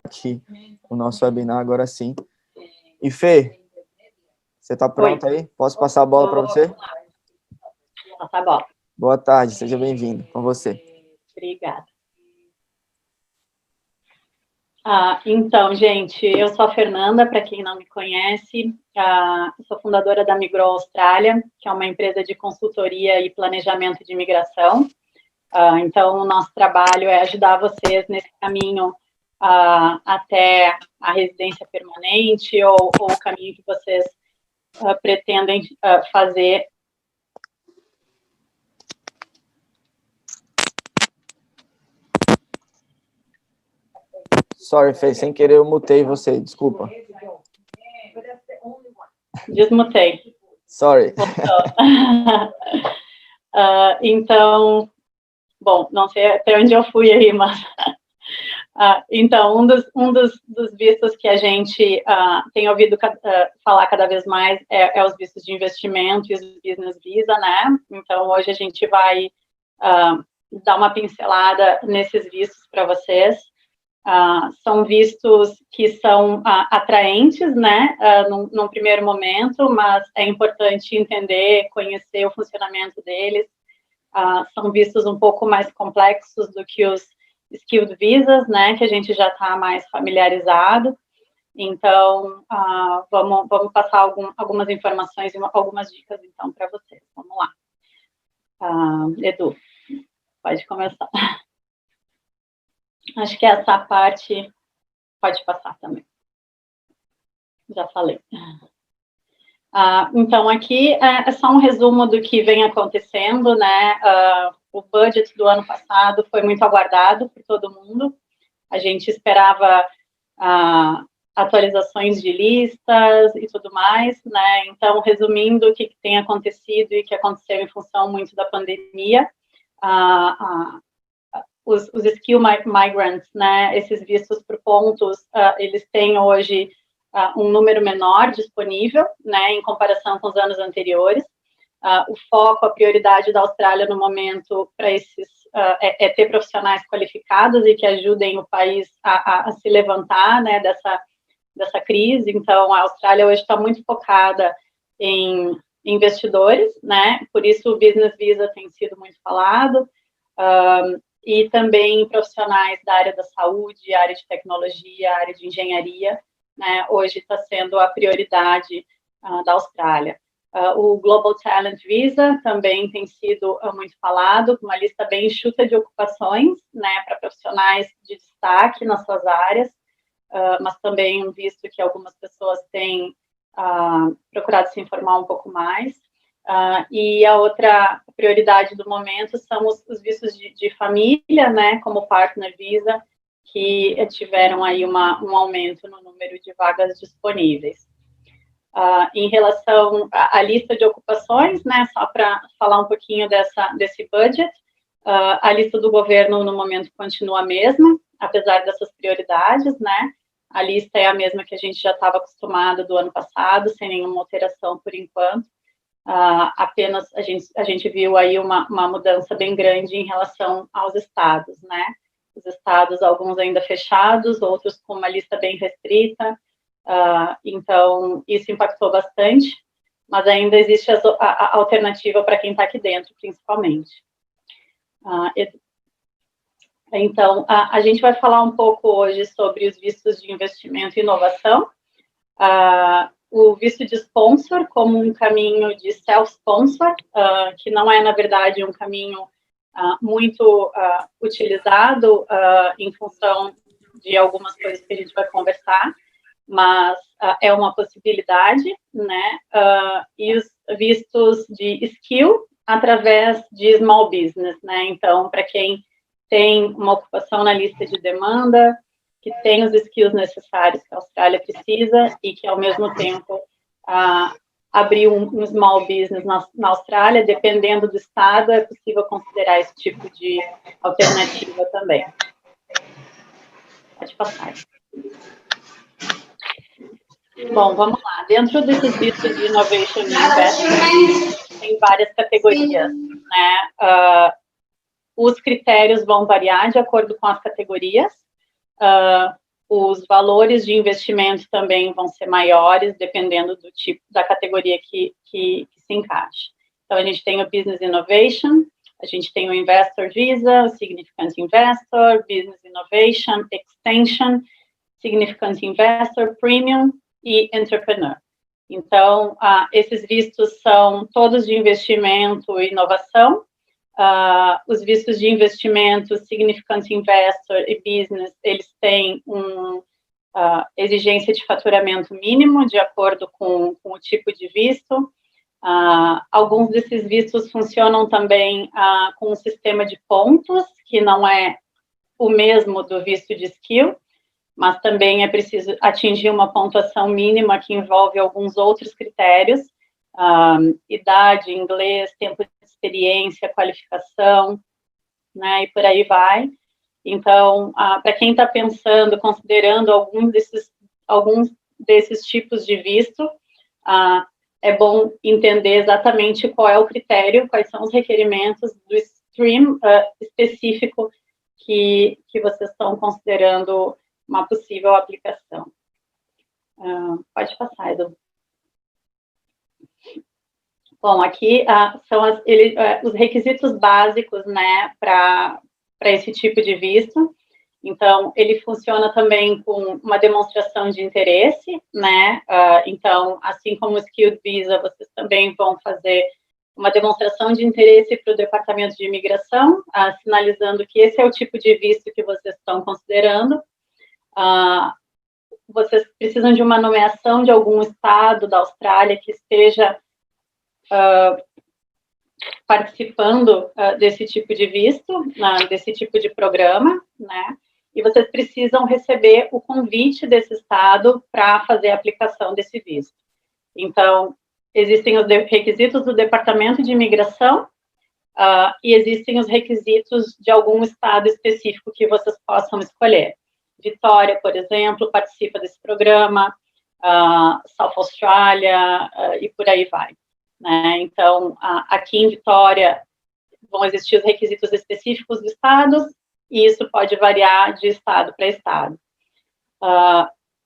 aqui o nosso webinar agora sim. E Fê, você está pronta aí? Posso passar a bola para você? Passar a bola. Boa tarde, seja bem-vindo. Com você. Obrigada. Então, gente, eu sou a Fernanda, para quem não me conhece, eu sou fundadora da Migrou Austrália, que é uma empresa de consultoria e planejamento de imigração. Então, o nosso trabalho é ajudar vocês nesse caminho até a residência permanente ou o caminho que vocês pretendem fazer. Sorry, Fê, sem querer eu mutei você, desculpa. Desmutei. Sorry. Então, bom, não sei até onde eu fui aí, mas... então, um dos vistos que a gente tem ouvido falar cada vez mais é os vistos de investimento e os business visa, né? Então, hoje a gente vai dar uma pincelada nesses vistos para vocês. São vistos que são atraentes, né, num primeiro momento, mas é importante entender, conhecer o funcionamento deles. São vistos um pouco mais complexos do que os skilled visas, né, que a gente já está mais familiarizado. Então, vamos passar algumas informações e algumas dicas, então, para vocês. Vamos lá. Edu, pode começar. Acho que essa parte pode passar também. Já falei. Então, aqui é só um resumo do que vem acontecendo, né? O budget do ano passado foi muito aguardado por todo mundo. A gente esperava atualizações de listas e tudo mais, né? Então, resumindo o que tem acontecido e que aconteceu em função muito da pandemia, os skill migrants, né, esses vistos por pontos, eles têm hoje um número menor disponível, né, em comparação com os anos anteriores. O foco, a prioridade da Austrália no momento para esses é ter profissionais qualificados e que ajudem o país a se levantar, né, dessa crise. Então, a Austrália hoje está muito focada em investidores, né, por isso o Business Visa tem sido muito falado, e também profissionais da área da saúde, área de tecnologia, área de engenharia, né, hoje está sendo a prioridade da Austrália. O Global Talent Visa também tem sido muito falado, com uma lista bem enxuta de ocupações, né, para profissionais de destaque nas suas áreas, mas também um visto que algumas pessoas têm procurado se informar um pouco mais. E a outra prioridade do momento são os vistos de família, né, como Partner Visa, que tiveram aí um aumento no número de vagas disponíveis. Em relação à lista de ocupações, né, só para falar um pouquinho desse budget, a lista do governo no momento continua a mesma, apesar dessas prioridades, né, a lista é a mesma que a gente já estava acostumado do ano passado, sem nenhuma alteração por enquanto. Apenas a gente viu aí uma mudança bem grande em relação aos estados, né? Os estados, alguns ainda fechados, outros com uma lista bem restrita, então isso impactou bastante, mas ainda existe a alternativa para quem está aqui dentro, principalmente. Então, a gente vai falar um pouco hoje sobre os vistos de investimento e inovação, o visto de sponsor como um caminho de self-sponsor, que não é, na verdade, um caminho muito utilizado em função de algumas coisas que a gente vai conversar, mas é uma possibilidade, né? E os vistos de skill através de small business, né? Então, para quem tem uma ocupação na lista de demanda, que tem os skills necessários que a Austrália precisa e que, ao mesmo tempo, abrir um small business na Austrália, dependendo do estado, é possível considerar esse tipo de alternativa também. Pode passar. Bom, vamos lá. Dentro desses vistos de Innovation e Investment, tem várias categorias, né? Os critérios vão variar de acordo com as categorias. os valores de investimento também vão ser maiores, dependendo do tipo, da categoria que se encaixe. Então, a gente tem o Business Innovation, a gente tem o Investor Visa, o Significant Investor, Business Innovation, Extension, Significant Investor, Premium e Entrepreneur. Então, esses vistos são todos de investimento e inovação. Os vistos de investimento, Significant Investor e Business, eles têm exigência de faturamento mínimo, de acordo com o tipo de visto. Alguns desses vistos funcionam também com um sistema de pontos, que não é o mesmo do visto de skill, mas também é preciso atingir uma pontuação mínima que envolve alguns outros critérios, idade, inglês, tempo de experiência, qualificação, né, e por aí vai. Então, para quem está pensando, considerando alguns desses tipos de visto, é bom entender exatamente qual é o critério, quais são os requerimentos do stream específico que vocês estão considerando uma possível aplicação. Pode passar, Edu. Bom, aqui são os requisitos básicos, né, para esse tipo de visto. Então, ele funciona também com uma demonstração de interesse, né? Então, assim como o Skilled Visa, vocês também vão fazer uma demonstração de interesse para o Departamento de Imigração, sinalizando que esse é o tipo de visto que vocês estão considerando. Vocês precisam de uma nomeação de algum estado da Austrália que esteja participando desse tipo de visto, desse tipo de programa, né? E vocês precisam receber o convite desse estado para fazer a aplicação desse visto. Então, existem os requisitos do Departamento de Imigração e existem os requisitos de algum estado específico que vocês possam escolher. Vitória, por exemplo, participa desse programa, South Australia e por aí vai. Né? Então, aqui em Vitória vão existir os requisitos específicos dos estados, e isso pode variar de estado para estado.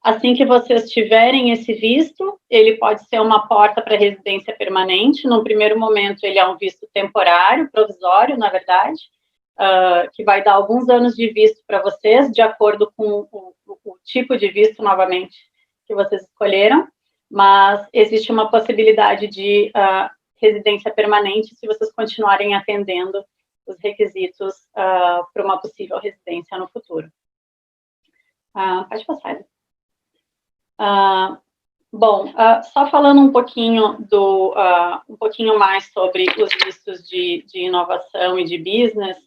Assim que vocês tiverem esse visto, ele pode ser uma porta para residência permanente. No primeiro momento, ele é um visto temporário, provisório, na verdade, que vai dar alguns anos de visto para vocês, de acordo com o tipo de visto, novamente, que vocês escolheram. Mas existe uma possibilidade de residência permanente se vocês continuarem atendendo os requisitos para uma possível residência no futuro. Pode passar. Bom, só falando um pouquinho mais sobre os vistos de inovação e de business,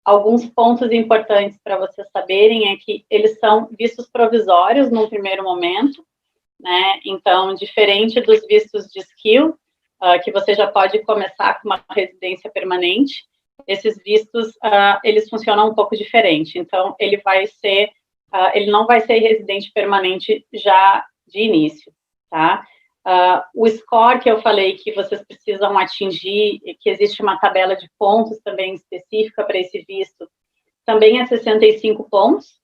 alguns pontos importantes para vocês saberem é que eles são vistos provisórios num primeiro momento, né? Então, diferente dos vistos de skill, que você já pode começar com uma residência permanente, esses vistos, eles funcionam um pouco diferente. Então, ele não vai ser residente permanente já de início, tá? O score que eu falei que vocês precisam atingir, que existe uma tabela de pontos também específica para esse visto, também é 65 pontos,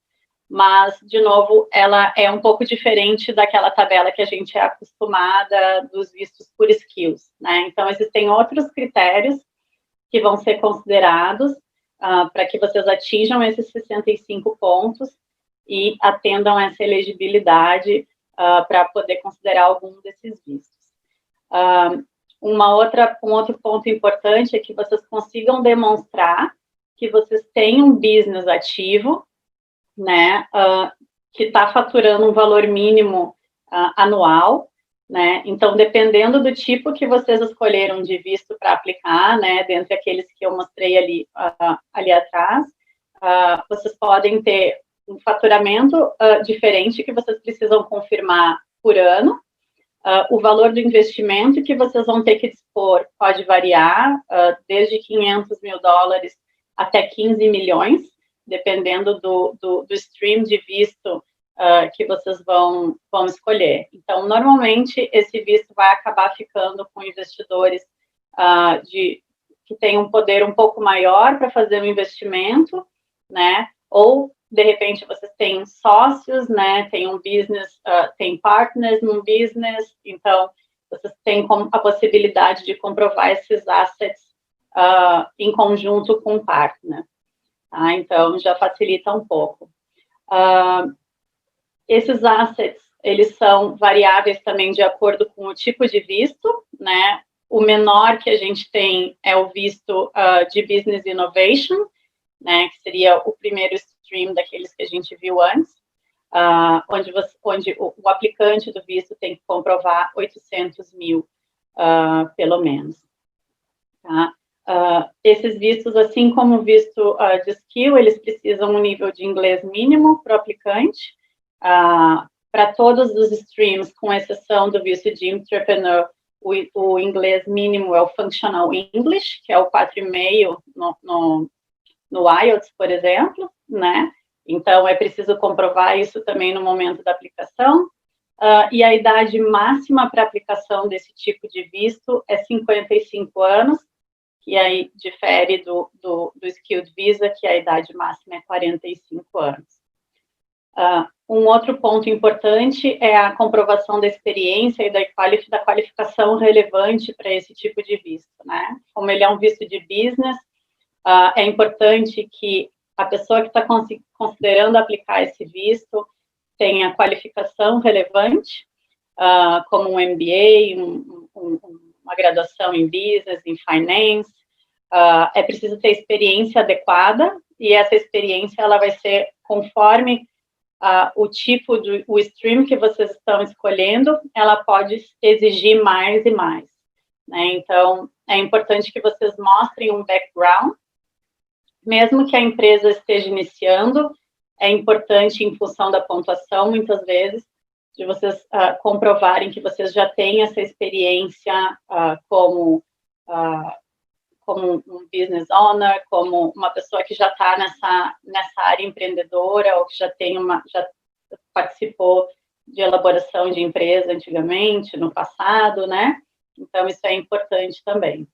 mas, de novo, ela é um pouco diferente daquela tabela que a gente é acostumada dos vistos por skills, né? Então, existem outros critérios que vão ser considerados para que vocês atinjam esses 65 pontos e atendam essa elegibilidade para poder considerar algum desses vistos. Um outro ponto importante é que vocês consigam demonstrar que vocês têm um business ativo, né, que está faturando um valor mínimo anual, né? Então, dependendo do tipo que vocês escolheram de visto para aplicar, né, dentre aqueles que eu mostrei ali atrás, vocês podem ter um faturamento diferente que vocês precisam confirmar por ano. O valor do investimento que vocês vão ter que dispor pode variar, desde $500 mil até 15 milhões, dependendo do stream de visto que vocês vão escolher. Então, normalmente, esse visto vai acabar ficando com investidores que têm um poder um pouco maior para fazer um investimento, né? Ou de repente, vocês têm sócios, né, tem um business, tem partners num business, então, vocês têm a possibilidade de comprovar esses assets em conjunto com o partner. Tá? Então, já facilita um pouco. Esses assets, eles são variáveis também de acordo com o tipo de visto, né? O menor que a gente tem é o visto de Business Innovation, né? Que seria o primeiro stream daqueles que a gente viu antes, onde o aplicante do visto tem que comprovar 800 mil, pelo menos. Tá? Esses vistos, assim como o visto de skill, eles precisam um nível de inglês mínimo para o aplicante. Para todos os streams, com exceção do visto de entrepreneur, o inglês mínimo é o Functional English, que é o 4,5 no IELTS, por exemplo, né? Então, é preciso comprovar isso também no momento da aplicação. E a idade máxima para aplicação desse tipo de visto é 55 anos, que aí difere do Skilled Visa, que a idade máxima é 45 anos. Um outro ponto importante é a comprovação da experiência e da qualificação relevante para esse tipo de visto, né? Como ele é um visto de business, é importante que a pessoa que está considerando aplicar esse visto tenha qualificação relevante, como um MBA, uma graduação em business, em finance. É preciso ter experiência adequada, e essa experiência ela vai ser conforme o tipo o stream que vocês estão escolhendo, ela pode exigir mais e mais, né? Então, é importante que vocês mostrem um background, mesmo que a empresa esteja iniciando, é importante, em função da pontuação, muitas vezes, de vocês comprovarem que vocês já têm essa experiência como um business owner, como uma pessoa que já está nessa área empreendedora, ou que já participou de elaboração de empresa antigamente, no passado, né? Então, isso é importante também.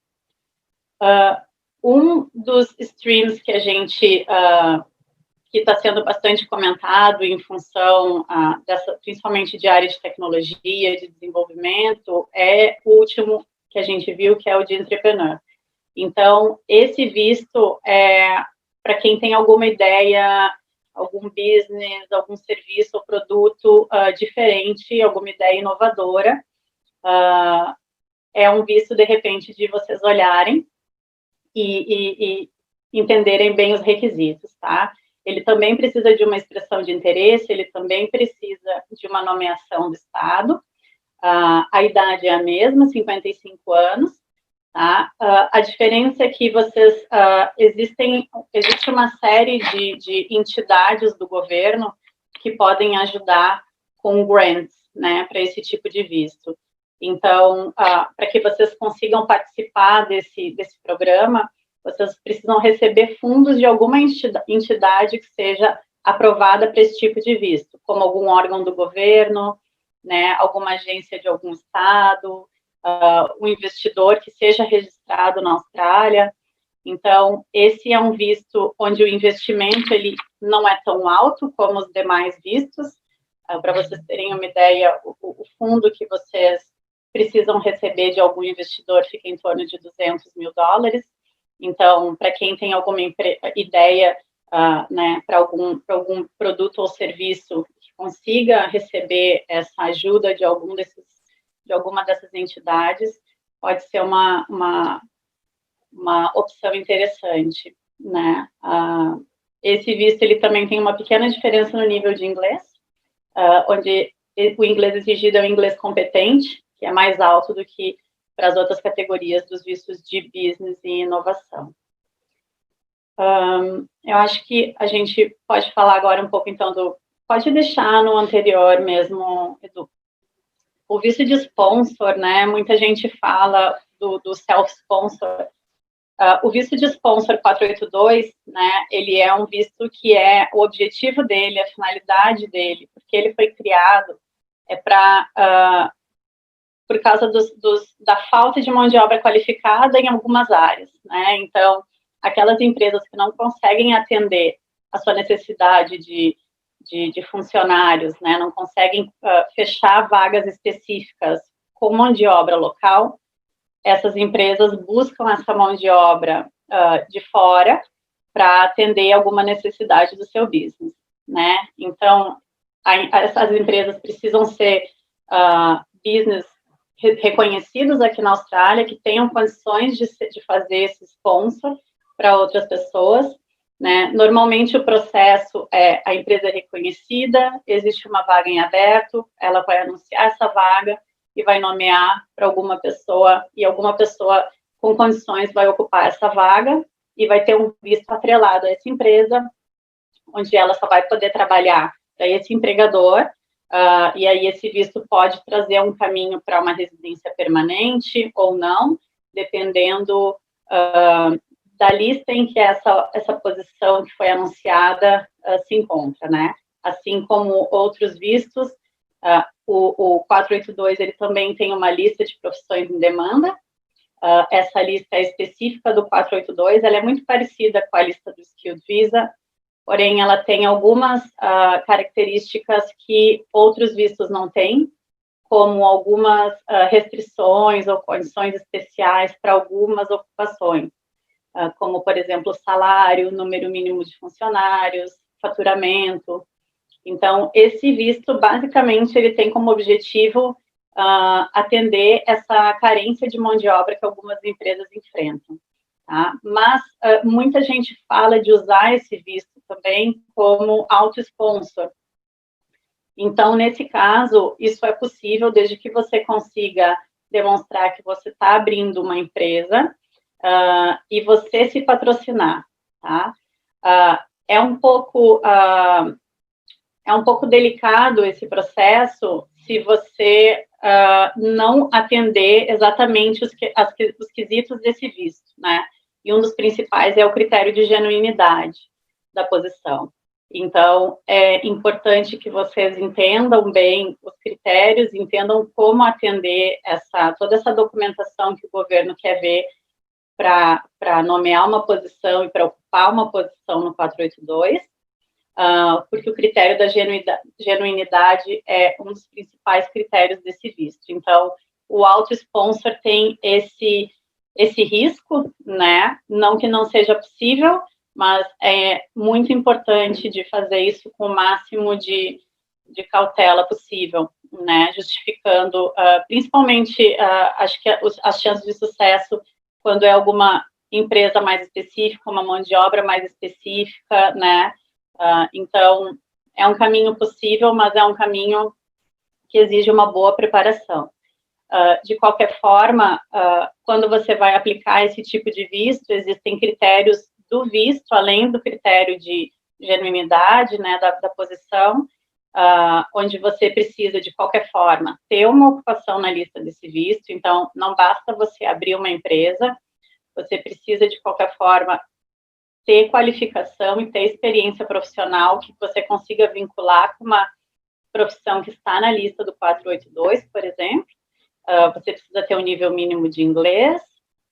Um dos streams que a gente, que está sendo bastante comentado em função principalmente de área de tecnologia, de desenvolvimento, é o último que a gente viu, que é o de entrepreneur. Então, esse visto é para quem tem alguma ideia, algum business, algum serviço ou produto diferente, alguma ideia inovadora. É um visto, de repente, de vocês olharem e entenderem bem os requisitos, tá? Ele também precisa de uma expressão de interesse, ele também precisa de uma nomeação do Estado. A idade é a mesma, 55 anos. Tá? A diferença é que existe uma série de entidades do governo que podem ajudar com grants, né, para esse tipo de visto. Então, para que vocês consigam participar desse programa, vocês precisam receber fundos de alguma entidade que seja aprovada para esse tipo de visto, como algum órgão do governo, né, alguma agência de algum estado, um investidor que seja registrado na Austrália. Então, esse é um visto onde o investimento ele não é tão alto como os demais vistos. Para vocês terem uma ideia, o fundo que vocês precisam receber de algum investidor fica em torno de $200 mil. Então, para quem tem alguma ideia, né, para algum produto ou serviço que consiga receber essa ajuda de alguma dessas entidades, pode ser uma opção interessante, né? Esse visto, ele também tem uma pequena diferença no nível de inglês, onde o inglês exigido é o inglês competente, que é mais alto do que para as outras categorias dos vistos de business e inovação. Eu acho que a gente pode falar agora um pouco, então, pode deixar no anterior mesmo, Edu. O visto de sponsor, né, muita gente fala do self-sponsor. O visto de sponsor 482, né, ele é um visto que o objetivo dele, a finalidade dele, porque ele foi criado, por causa da falta de mão de obra qualificada em algumas áreas, né, então, aquelas empresas que não conseguem atender a sua necessidade de funcionários, né, não conseguem fechar vagas específicas com mão de obra local, essas empresas buscam essa mão de obra de fora para atender alguma necessidade do seu business, né? Então, essas empresas precisam ser business reconhecidos aqui na Austrália, que tenham condições de fazer esse sponsor para outras pessoas, né? Normalmente o processo é a empresa é reconhecida, existe uma vaga em aberto, ela vai anunciar essa vaga e vai nomear para alguma pessoa, e alguma pessoa com condições vai ocupar essa vaga e vai ter um visto atrelado a essa empresa, onde ela só vai poder trabalhar para esse empregador, e aí esse visto pode trazer um caminho para uma residência permanente ou não, dependendo da lista em que essa posição que foi anunciada se encontra, né? Assim como outros vistos, o 482, ele também tem uma lista de profissões em demanda. Essa lista é específica do 482, ela é muito parecida com a lista do Skilled Visa, porém ela tem algumas características que outros vistos não têm, como algumas restrições ou condições especiais para algumas ocupações, como, por exemplo, salário, número mínimo de funcionários, faturamento. Então, esse visto, basicamente, ele tem como objetivo atender essa carência de mão de obra que algumas empresas enfrentam. Tá? Mas muita gente fala de usar esse visto também como auto-sponsor. Então, nesse caso, isso é possível desde que você consiga demonstrar que você está abrindo uma empresa e você se patrocinar, tá? É um pouco delicado esse processo se você não atender exatamente os quesitos desse visto, né? E um dos principais é o critério de genuinidade da posição. Então, é importante que vocês entendam bem os critérios, entendam como atender toda essa documentação que o governo quer ver para nomear uma posição e para ocupar uma posição no 482, porque o critério da genuinidade é um dos principais critérios desse visto. Então, o auto-sponsor tem esse risco, né? Não que não seja possível, mas é muito importante de fazer isso com o máximo de cautela possível, né? Justificando, principalmente, acho que as chances de sucesso quando é alguma empresa mais específica, uma mão de obra mais específica, né? Então, é um caminho possível, mas é um caminho que exige uma boa preparação. De qualquer forma, quando você vai aplicar esse tipo de visto, existem critérios do visto, além do critério de genuinidade, né, da posição, onde você precisa, de qualquer forma, ter uma ocupação na lista desse visto. Então, não basta você abrir uma empresa, você precisa, de qualquer forma, ter qualificação e ter experiência profissional que você consiga vincular com uma profissão que está na lista do 482, por exemplo. Você precisa ter um nível mínimo de inglês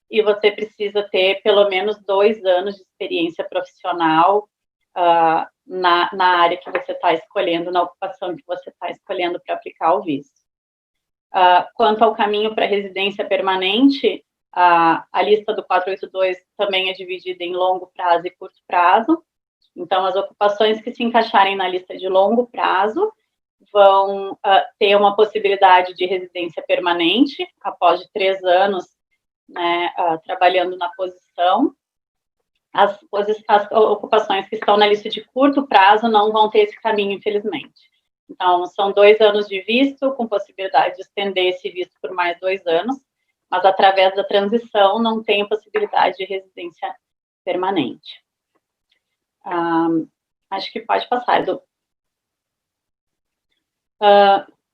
e você precisa ter pelo menos 2 anos de experiência profissional na área que você está escolhendo, na ocupação que você está escolhendo para aplicar o visto. Quanto ao caminho para residência permanente, a lista do 482 também é dividida em longo prazo e curto prazo. Então, as ocupações que se encaixarem na lista de longo prazo vão ter uma possibilidade de residência permanente após 3 anos, né, trabalhando na posição. As ocupações que estão na lista de curto prazo não vão ter esse caminho, infelizmente. Então, são 2 anos de visto, com possibilidade de estender esse visto por mais 2 anos, mas através da transição não tem a possibilidade de residência permanente. Acho que pode passar, Edu.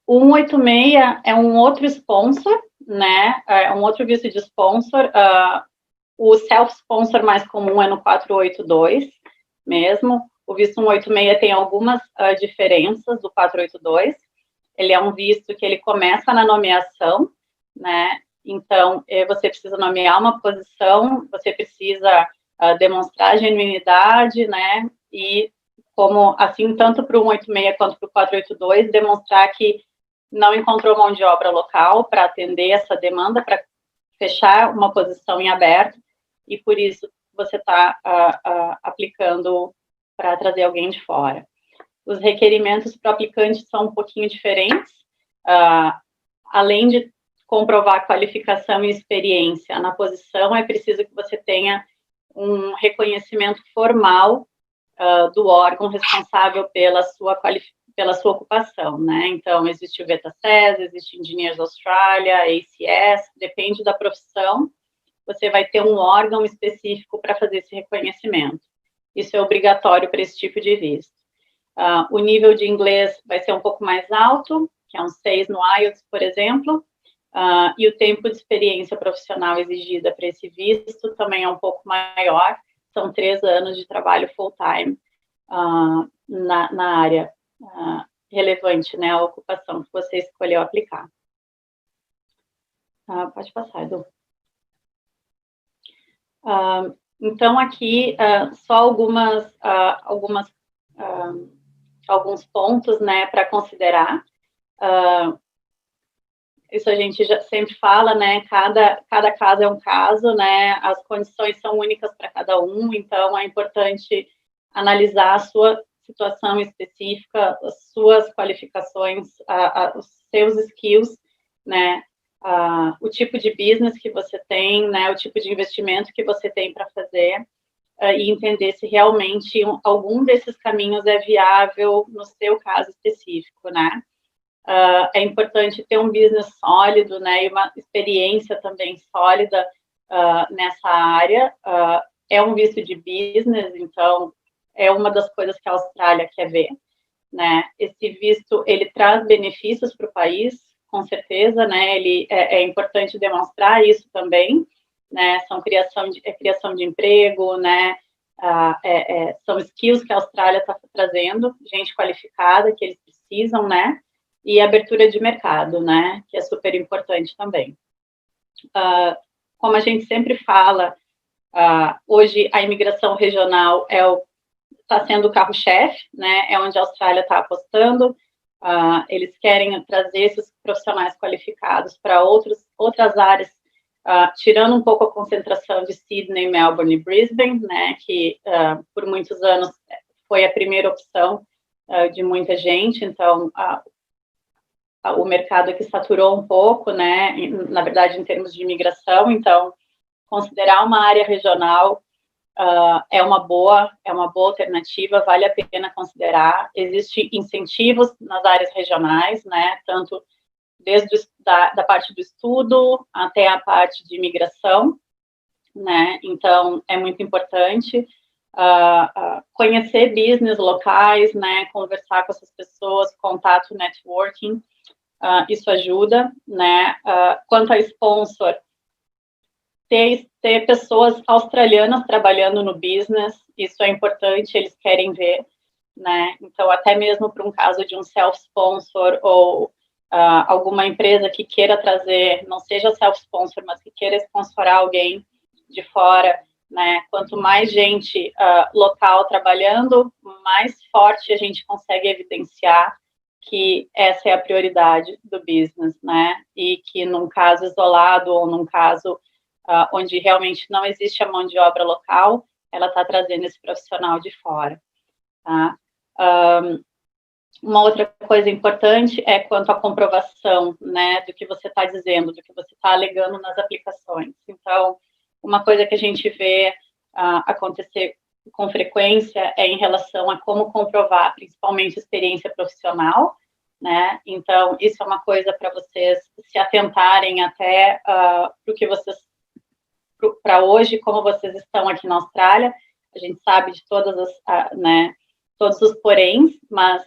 O 186 é um outro sponsor, né? É um outro visto de sponsor. O self-sponsor mais comum é no 482 mesmo. O visto 186 tem algumas diferenças do 482. Ele é um visto que ele começa na nomeação, né? Então, você precisa nomear uma posição, você precisa demonstrar genuinidade, né? E como, assim, tanto para o 186 quanto para o 482, demonstrar que não encontrou mão de obra local para atender essa demanda, para fechar uma posição em aberto, e por isso você está aplicando para trazer alguém de fora. Os requerimentos para o aplicante são um pouquinho diferentes, além de comprovar qualificação e experiência na posição, é preciso que você tenha um reconhecimento formal do órgão responsável pela sua ocupação, né? Então, existe o VETA-SES, existe Engineers Australia, ACS, depende da profissão, você vai ter um órgão específico para fazer esse reconhecimento. Isso é obrigatório para esse tipo de visto. O nível de inglês vai ser um pouco mais alto, que é um 6 no IELTS, por exemplo, e o tempo de experiência profissional exigida para esse visto também é um pouco maior, são 3 anos de trabalho full-time na área relevante, né, a ocupação que você escolheu aplicar. Pode passar, Edu. Então, aqui, só alguns pontos, né, para considerar. Isso a gente já sempre fala, né, cada caso é um caso, né, as condições são únicas para cada um, então é importante analisar a sua situação específica, as suas qualificações, os seus skills, né, o tipo de business que você tem, né, o tipo de investimento que você tem para fazer, e entender se realmente algum desses caminhos é viável no seu caso específico, né. É importante ter um business sólido, né, e uma experiência também sólida nessa área. É um visto de business, então é uma das coisas que a Austrália quer ver, né. Esse visto, ele traz benefícios para o país, com certeza, né, ele é importante demonstrar isso também, né, são criação de emprego, né, são skills que a Austrália está trazendo, gente qualificada que eles precisam, né, e abertura de mercado, né, que é super importante também. Como a gente sempre fala, hoje a imigração regional está sendo o carro-chefe, né, é onde a Austrália está apostando, eles querem trazer esses profissionais qualificados para outras áreas, tirando um pouco a concentração de Sydney, Melbourne e Brisbane, né, que por muitos anos foi a primeira opção de muita gente, então o mercado aqui saturou um pouco, né, na verdade, em termos de imigração, então, considerar uma área regional é uma boa alternativa, vale a pena considerar. Existem incentivos nas áreas regionais, né, tanto desde da parte do estudo até a parte de imigração, né, então, é muito importante conhecer business locais, né, conversar com essas pessoas, contato, networking, isso ajuda, né, quanto a sponsor, ter pessoas australianas trabalhando no business, isso é importante, eles querem ver, né, então até mesmo para um caso de um self-sponsor ou alguma empresa que queira trazer, não seja self-sponsor, mas que queira sponsorar alguém de fora, né, quanto mais gente local trabalhando, mais forte a gente consegue evidenciar que essa é a prioridade do business, né, e que num caso isolado ou num caso onde realmente não existe a mão de obra local, ela está trazendo esse profissional de fora, tá? Uma outra coisa importante é quanto à comprovação, né, do que você está dizendo, do que você está alegando nas aplicações. Então, uma coisa que a gente vê acontecer com frequência é em relação a como comprovar, principalmente experiência profissional, né? Então, isso é uma coisa para vocês se atentarem até para o que vocês, para hoje, como vocês estão aqui na Austrália. A gente sabe de todas né, todos os poréns, mas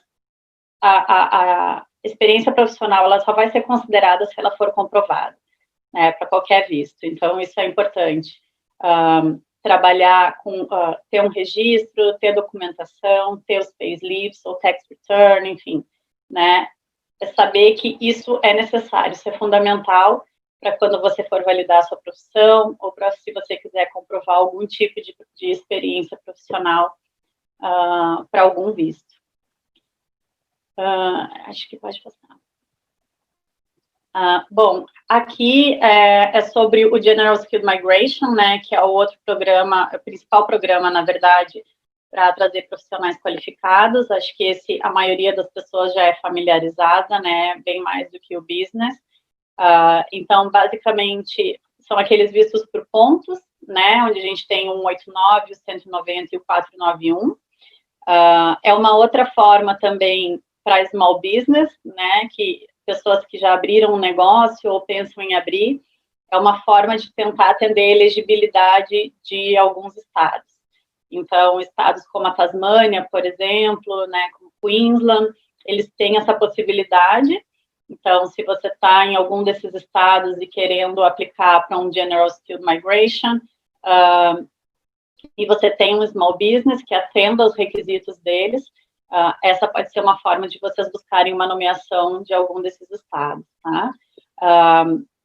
a experiência profissional, ela só vai ser considerada se ela for comprovada, né, para qualquer visto. Então, isso é importante. Trabalhar com, ter um registro, ter documentação, ter os payslips ou tax return, enfim, né, é saber que isso é necessário, isso é fundamental para quando você for validar a sua profissão ou para se você quiser comprovar algum tipo de experiência profissional para algum visto. Acho que pode passar. Bom, aqui é sobre o General Skilled Migration, né, que é o outro programa, o principal programa, na verdade, para trazer profissionais qualificados. Acho que a maioria das pessoas já é familiarizada, né, bem mais do que o business. Então, basicamente, são aqueles vistos por pontos, né, onde a gente tem o 189, o 190 e o 491. É uma outra forma também para small business, né, que pessoas que já abriram um negócio ou pensam em abrir, é uma forma de tentar atender a elegibilidade de alguns estados. Então, estados como a Tasmânia, por exemplo, né, como Queensland, eles têm essa possibilidade. Então, se você está em algum desses estados e querendo aplicar para um General Skilled Migration, e você tem um small business que atenda aos requisitos deles, essa pode ser uma forma de vocês buscarem uma nomeação de algum desses estados, tá?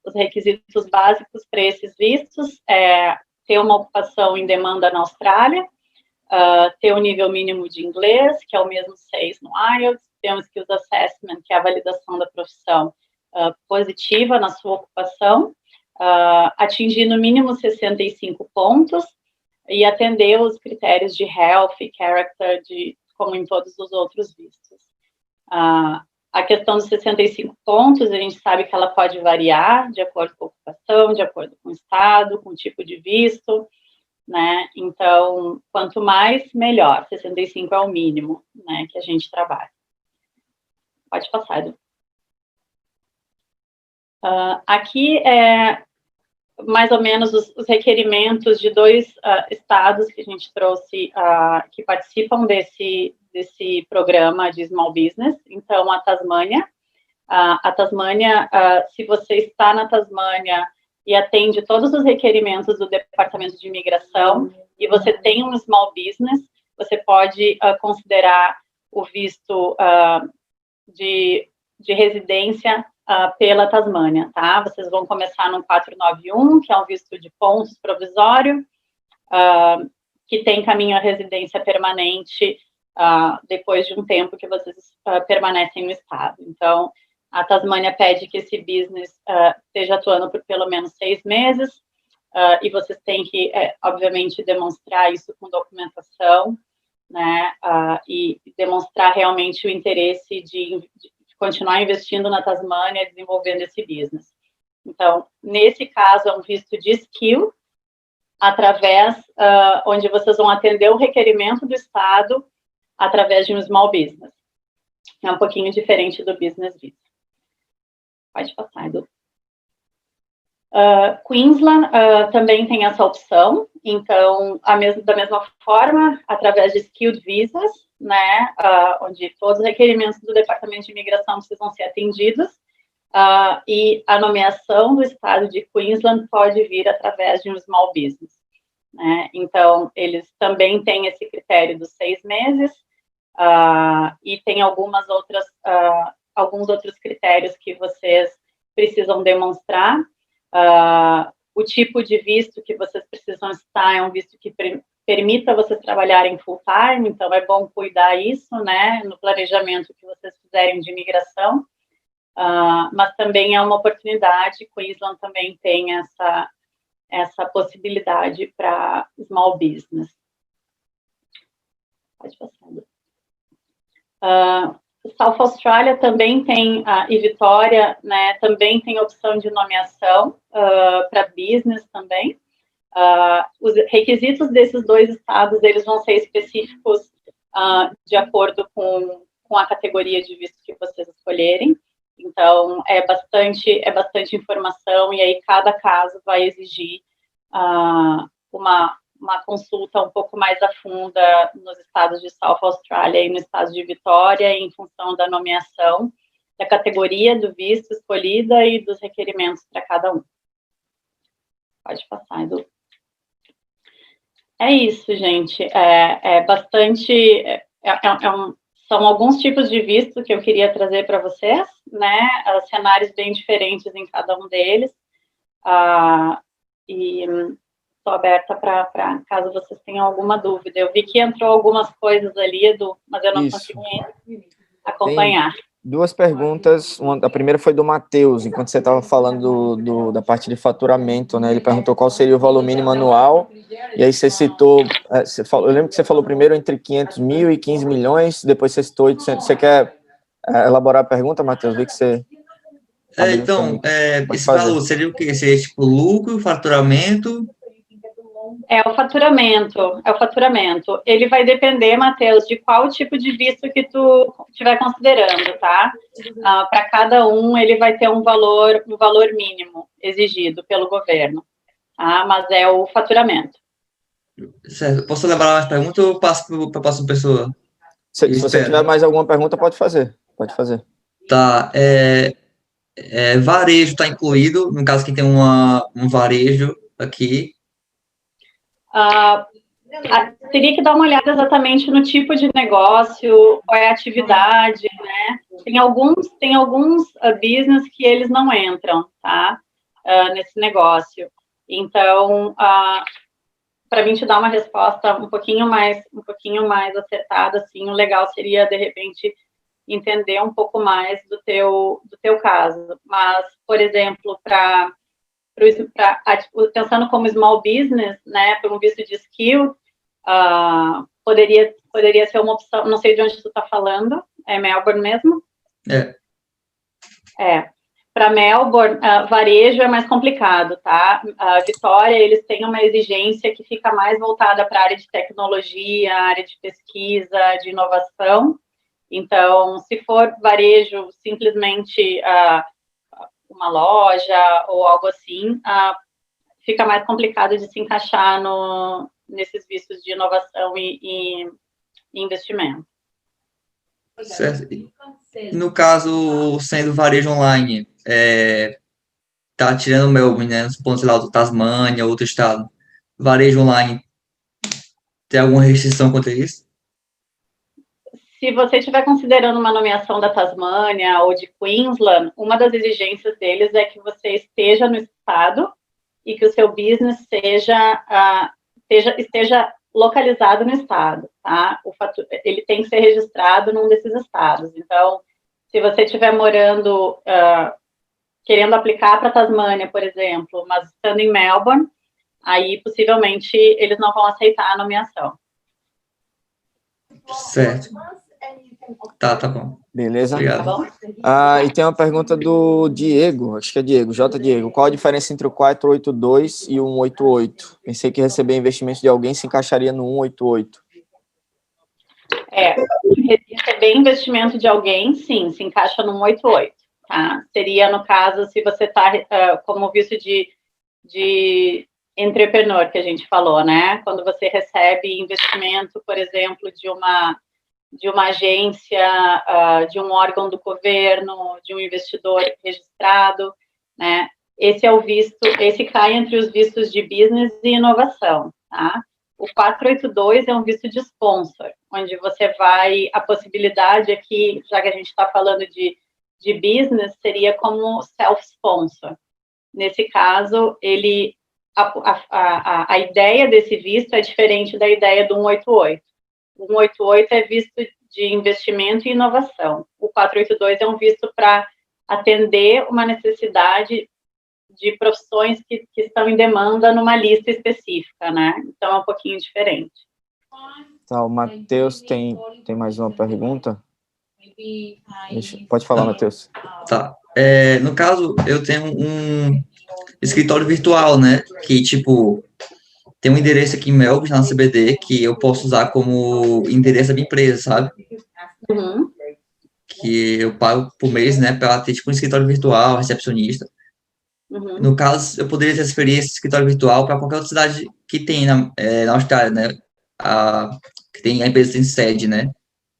Os requisitos básicos para esses vistos é ter uma ocupação em demanda na Austrália, ter um nível mínimo de inglês, que é o mesmo 6 no IELTS, ter um Skills Assessment, que é a validação da profissão positiva na sua ocupação, atingir no mínimo 65 pontos e atender os critérios de health e character, como em todos os outros vistos. A questão dos 65 pontos, a gente sabe que ela pode variar de acordo com a ocupação, de acordo com o estado, com o tipo de visto, né? Então, quanto mais, melhor. 65 é o mínimo, né, que a gente trabalha. Pode passar, Edu. Aqui é mais ou menos os requerimentos de dois estados que a gente trouxe, que participam desse programa de Small Business. Então, a Tasmânia. A Tasmânia, se você está na Tasmânia e atende todos os requerimentos do Departamento de Imigração, e você tem um Small Business, você pode considerar o visto de residência pela Tasmânia, tá? Vocês vão começar no 491, que é um visto de pontos provisório, que tem caminho à residência permanente depois de um tempo que vocês permanecem no estado. Então, a Tasmânia pede que esse business esteja atuando por pelo menos 6 meses, e vocês têm que, obviamente, demonstrar isso com documentação, né, e demonstrar realmente o interesse de continuar investindo na Tasmânia e desenvolvendo esse business. Então, nesse caso, é um visto de skill, através, onde vocês vão atender o requerimento do Estado através de um small business. É um pouquinho diferente do business visa. Pode passar, Edu. Queensland também tem essa opção, então, da mesma forma, através de skilled visas, né, onde todos os requerimentos do Departamento de Imigração precisam ser atendidos, e a nomeação do estado de Queensland pode vir através de um small business, né? Então, eles também têm esse critério dos 6 meses, e tem alguns outros critérios que vocês precisam demonstrar. O tipo de visto que vocês precisam estar é um visto que permita vocês trabalharem full time, então é bom cuidar isso, né, no planejamento que vocês fizerem de imigração, mas também é uma oportunidade, Queensland também tem essa possibilidade para small business. Pode passar. South Australia também tem, e Vitória, né, também tem opção de nomeação para business também. Os requisitos desses dois estados, eles vão ser específicos de acordo com a categoria de visto que vocês escolherem. Então, é bastante informação, e aí cada caso vai exigir uma consulta um pouco mais a funda nos estados de South Australia e no estado de Vitória, em função da nomeação, da categoria do visto escolhida e dos requerimentos para cada um. Pode passar, Edu. É isso, gente. São alguns tipos de visto que eu queria trazer para vocês, né? Cenários bem diferentes em cada um deles. E estou aberta para caso vocês tenham alguma dúvida. Eu vi que entrou algumas coisas ali, Edu, mas eu não consegui acompanhar. Tem duas perguntas. A primeira foi do Matheus, enquanto você estava falando da parte de faturamento, né? Ele perguntou qual seria o valor mínimo anual, e aí você citou, eu lembro que você falou primeiro entre 500 mil e 15 milhões, depois você citou 800. Você quer elaborar a pergunta, Matheus? Vi que você... Então, esse valor seria o quê? Seria tipo lucro, faturamento? É o faturamento. Ele vai depender, Matheus, de qual tipo de visto que tu estiver considerando, tá? Para cada um, ele vai ter um valor mínimo exigido pelo governo, tá? Mas é o faturamento. Certo. Posso elaborar mais perguntas ou passo para a próxima pessoa? Se você tiver mais alguma pergunta, pode fazer. Pode fazer. Tá. Varejo está incluído, no caso, quem tem um varejo aqui. Teria que dar uma olhada exatamente no tipo de negócio, qual é a atividade, né? Tem alguns business que eles não entram, tá? Nesse negócio. Então, para mim te dar uma resposta um pouquinho mais acertada, assim, o legal seria, de repente, entender um pouco mais do teu caso. Mas, por exemplo, pensando como small business, né, por um visto de skill, poderia ser uma opção. Não sei de onde tu está falando, é Melbourne mesmo? Para Melbourne, varejo é mais complicado, tá? Vitória, eles têm uma exigência que fica mais voltada para a área de tecnologia, área de pesquisa, de inovação. Então, se for varejo, simplesmente uma loja ou algo assim, fica mais complicado de se encaixar nesses vistos de inovação e investimento. Certo. No caso, sendo varejo online, tá tirando Melbourne, né? Supondo, sei lá, do Tasmânia, outro estado. Varejo online, tem alguma restrição quanto a isso? Se você estiver considerando uma nomeação da Tasmânia ou de Queensland, uma das exigências deles é que você esteja no estado e que o seu business esteja localizado no estado, tá? Ele tem que ser registrado num desses estados. Então, se você estiver morando, querendo aplicar para Tasmânia, por exemplo, mas estando em Melbourne, aí possivelmente eles não vão aceitar a nomeação. Certo. Tá bom. Beleza? Obrigado. Tá bom? E tem uma pergunta do Diego, acho que é Diego, J. Diego. Qual a diferença entre o 482 e o 188? Pensei que receber investimento de alguém se encaixaria no 188. Receber investimento de alguém, sim, se encaixa no 188, tá? Seria, no caso, se você está como visto de entrepreneur, que a gente falou, né? Quando você recebe investimento, por exemplo, de uma agência, de um órgão do governo, de um investidor registrado, né? Esse é o visto, esse cai entre os vistos de business e inovação, tá? O 482 é um visto de sponsor, onde você vai, a possibilidade aqui, já que a gente está falando de business, seria como self-sponsor. Nesse caso, a ideia desse visto é diferente da ideia do 188. O 188 é visto de investimento e inovação. O 482 é um visto para atender uma necessidade de profissões que estão em demanda numa lista específica, né? Então, é um pouquinho diferente. Tá, o Matheus tem mais uma pergunta? Pode falar, Matheus. Tá. No caso, eu tenho um escritório virtual, né? Que, tipo, tem um endereço aqui em Melbourne, na CBD, que eu posso usar como endereço da minha empresa, sabe? Uhum. Que eu pago por mês, né? Para ter, tipo, um escritório virtual, recepcionista. Uhum. No caso, eu poderia transferir esse escritório virtual para qualquer outra cidade que tem na Austrália, né? Que tem, a empresa tem sede, né?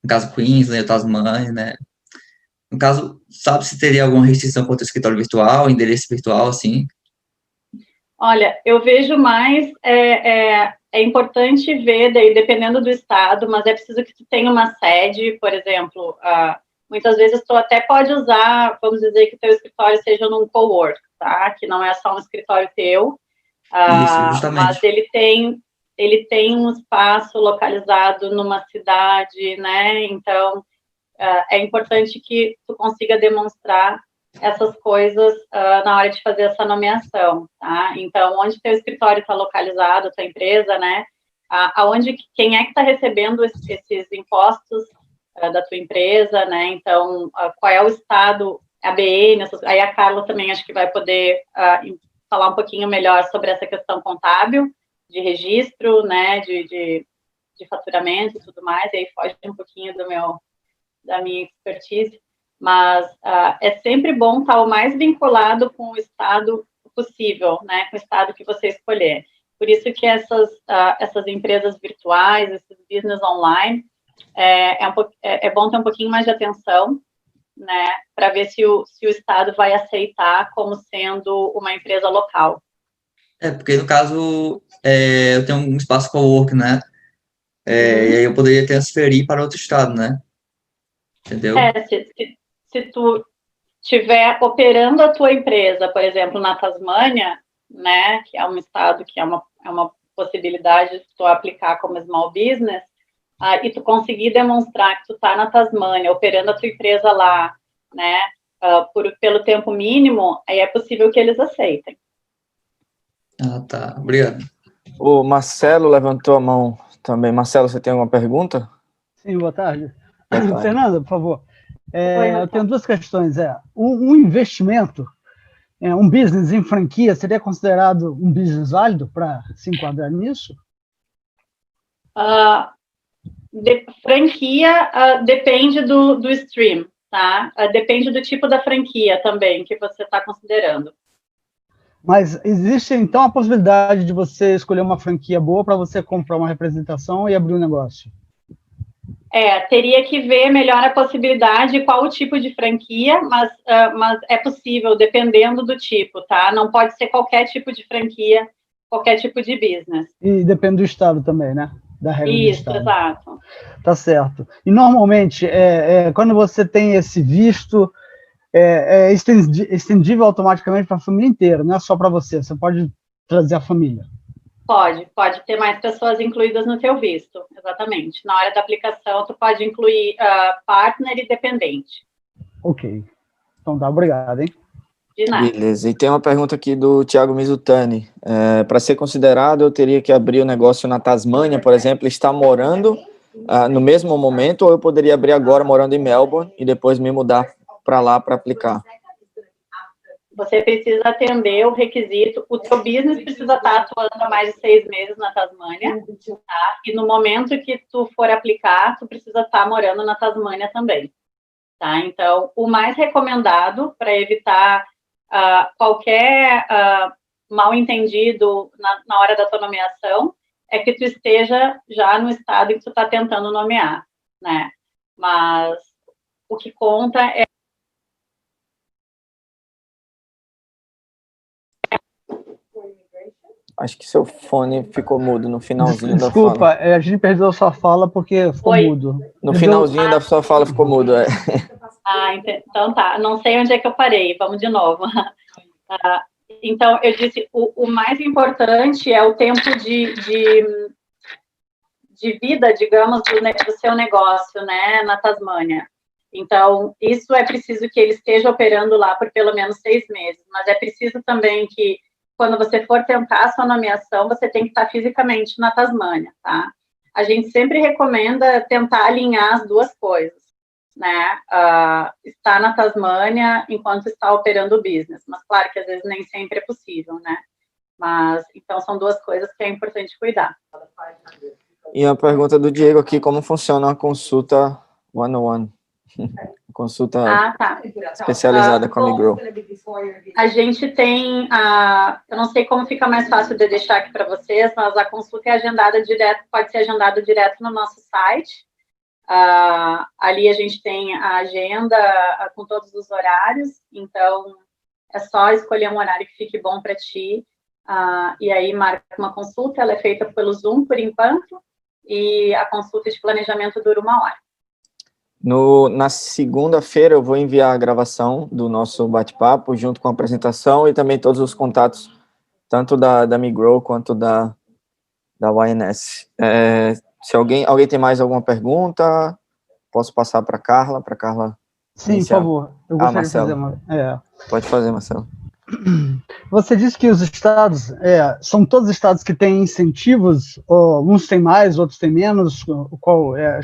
No caso, Queensland, Tasmania, né? No caso, sabe se teria alguma restrição quanto ao escritório virtual, endereço virtual, assim? Olha, eu vejo mais, é importante ver, daí, dependendo do estado, mas é preciso que tu tenha uma sede, por exemplo, muitas vezes tu até pode usar, vamos dizer que teu escritório seja num cowork, tá? Que não é só um escritório teu, Isso, justamente. Mas ele tem um espaço localizado numa cidade, né? Então, é importante que tu consiga demonstrar essas coisas na hora de fazer essa nomeação, tá? Então, onde teu escritório está localizado, tua empresa, né? Quem é que está recebendo esses impostos da tua empresa, né? Então, qual é o estado, ABN, aí a Carla também acho que vai poder falar um pouquinho melhor sobre essa questão contábil, de registro, né, de faturamento e tudo mais, e aí foge um pouquinho da minha expertise, mas é sempre bom estar o mais vinculado com o estado possível, né, com o estado que você escolher. Por isso que essas empresas virtuais, esses business online, é bom ter um pouquinho mais de atenção, né, para ver se o estado vai aceitar como sendo uma empresa local. Porque no caso, eu tenho um espaço co-work, né? E aí eu poderia transferir para outro estado, né? Entendeu? Se tu estiver operando a tua empresa, por exemplo, na Tasmânia, né, que é um estado que é uma possibilidade de tu aplicar como small business, e tu conseguir demonstrar que tu está na Tasmânia, operando a tua empresa lá, né, pelo tempo mínimo, aí é possível que eles aceitem. Tá. Obrigado. O Marcelo levantou a mão também. Marcelo, você tem alguma pergunta? Sim, boa tarde. Boa tarde. Fernanda, por favor. Eu tenho duas questões. Um investimento, um business em franquia, seria considerado um business válido para se enquadrar nisso? Franquia depende do stream, tá? Depende do tipo da franquia também que você está considerando. Mas existe, então, a possibilidade de você escolher uma franquia boa para você comprar uma representação e abrir um negócio? Teria que ver melhor a possibilidade, qual o tipo de franquia, mas é possível, dependendo do tipo, tá? Não pode ser qualquer tipo de franquia, qualquer tipo de business. E depende do estado também, né? Da regra do estado. Isso, exato. Tá certo. E, normalmente, quando você tem esse visto, é estendível automaticamente para a família inteira, não é só para você, você pode trazer a família. Pode ter mais pessoas incluídas no teu visto, exatamente. Na hora da aplicação, tu pode incluir partner e dependente. Ok. Então tá, obrigado, hein? De nada. Beleza, e tem uma pergunta aqui do Thiago Mizutani. Para ser considerado, eu teria que abrir o negócio na Tasmânia, por exemplo, e estar morando no mesmo momento, ou eu poderia abrir agora morando em Melbourne e depois me mudar para lá para aplicar? Você precisa atender o requisito, o teu business precisa estar atuando há mais de 6 meses na Tasmânia, tá? E no momento que tu for aplicar, tu precisa estar morando na Tasmânia também, tá? Então, o mais recomendado para evitar qualquer mal entendido na hora da tua nomeação é que tu esteja já no estado em que tu está tentando nomear, né? Mas o que conta é Acho que seu fone ficou mudo no finalzinho da fala. Desculpa, a gente perdeu a sua fala porque ficou mudo. No finalzinho da sua fala ficou mudo, Então tá. Não sei onde é que eu parei. Vamos de novo. Então, eu disse, o mais importante é o tempo de vida, digamos, do seu negócio, né, na Tasmânia. Então, isso é preciso que ele esteja operando lá por pelo menos 6 meses. Mas é preciso também que quando você for tentar a sua nomeação, você tem que estar fisicamente na Tasmânia, tá? A gente sempre recomenda tentar alinhar as duas coisas, né? Estar na Tasmânia enquanto está operando o business. Mas, claro que às vezes nem sempre é possível, né? Mas, então, são duas coisas que é importante cuidar. E a pergunta do Diego aqui, como funciona uma consulta one-on-one? Consulta especializada com a Migrow. A gente tem, eu não sei como fica mais fácil de deixar aqui para vocês, mas a consulta é agendada direto, pode ser agendada direto no nosso site. Ali a gente tem a agenda com todos os horários, então é só escolher um horário que fique bom para ti, e aí marca uma consulta, ela é feita pelo Zoom por enquanto, e a consulta de planejamento dura 1 hora. Na segunda-feira eu vou enviar a gravação do nosso bate-papo junto com a apresentação e também todos os contatos tanto da Migrow quanto da YNS. Se alguém tem mais alguma pergunta, posso passar para Carla, Sim, iniciar. por favor. Eu gostaria de fazer Marcelo. uma... Pode fazer, Marcelo. Você disse que os estados, são todos estados que têm incentivos, ou uns têm mais, outros têm menos,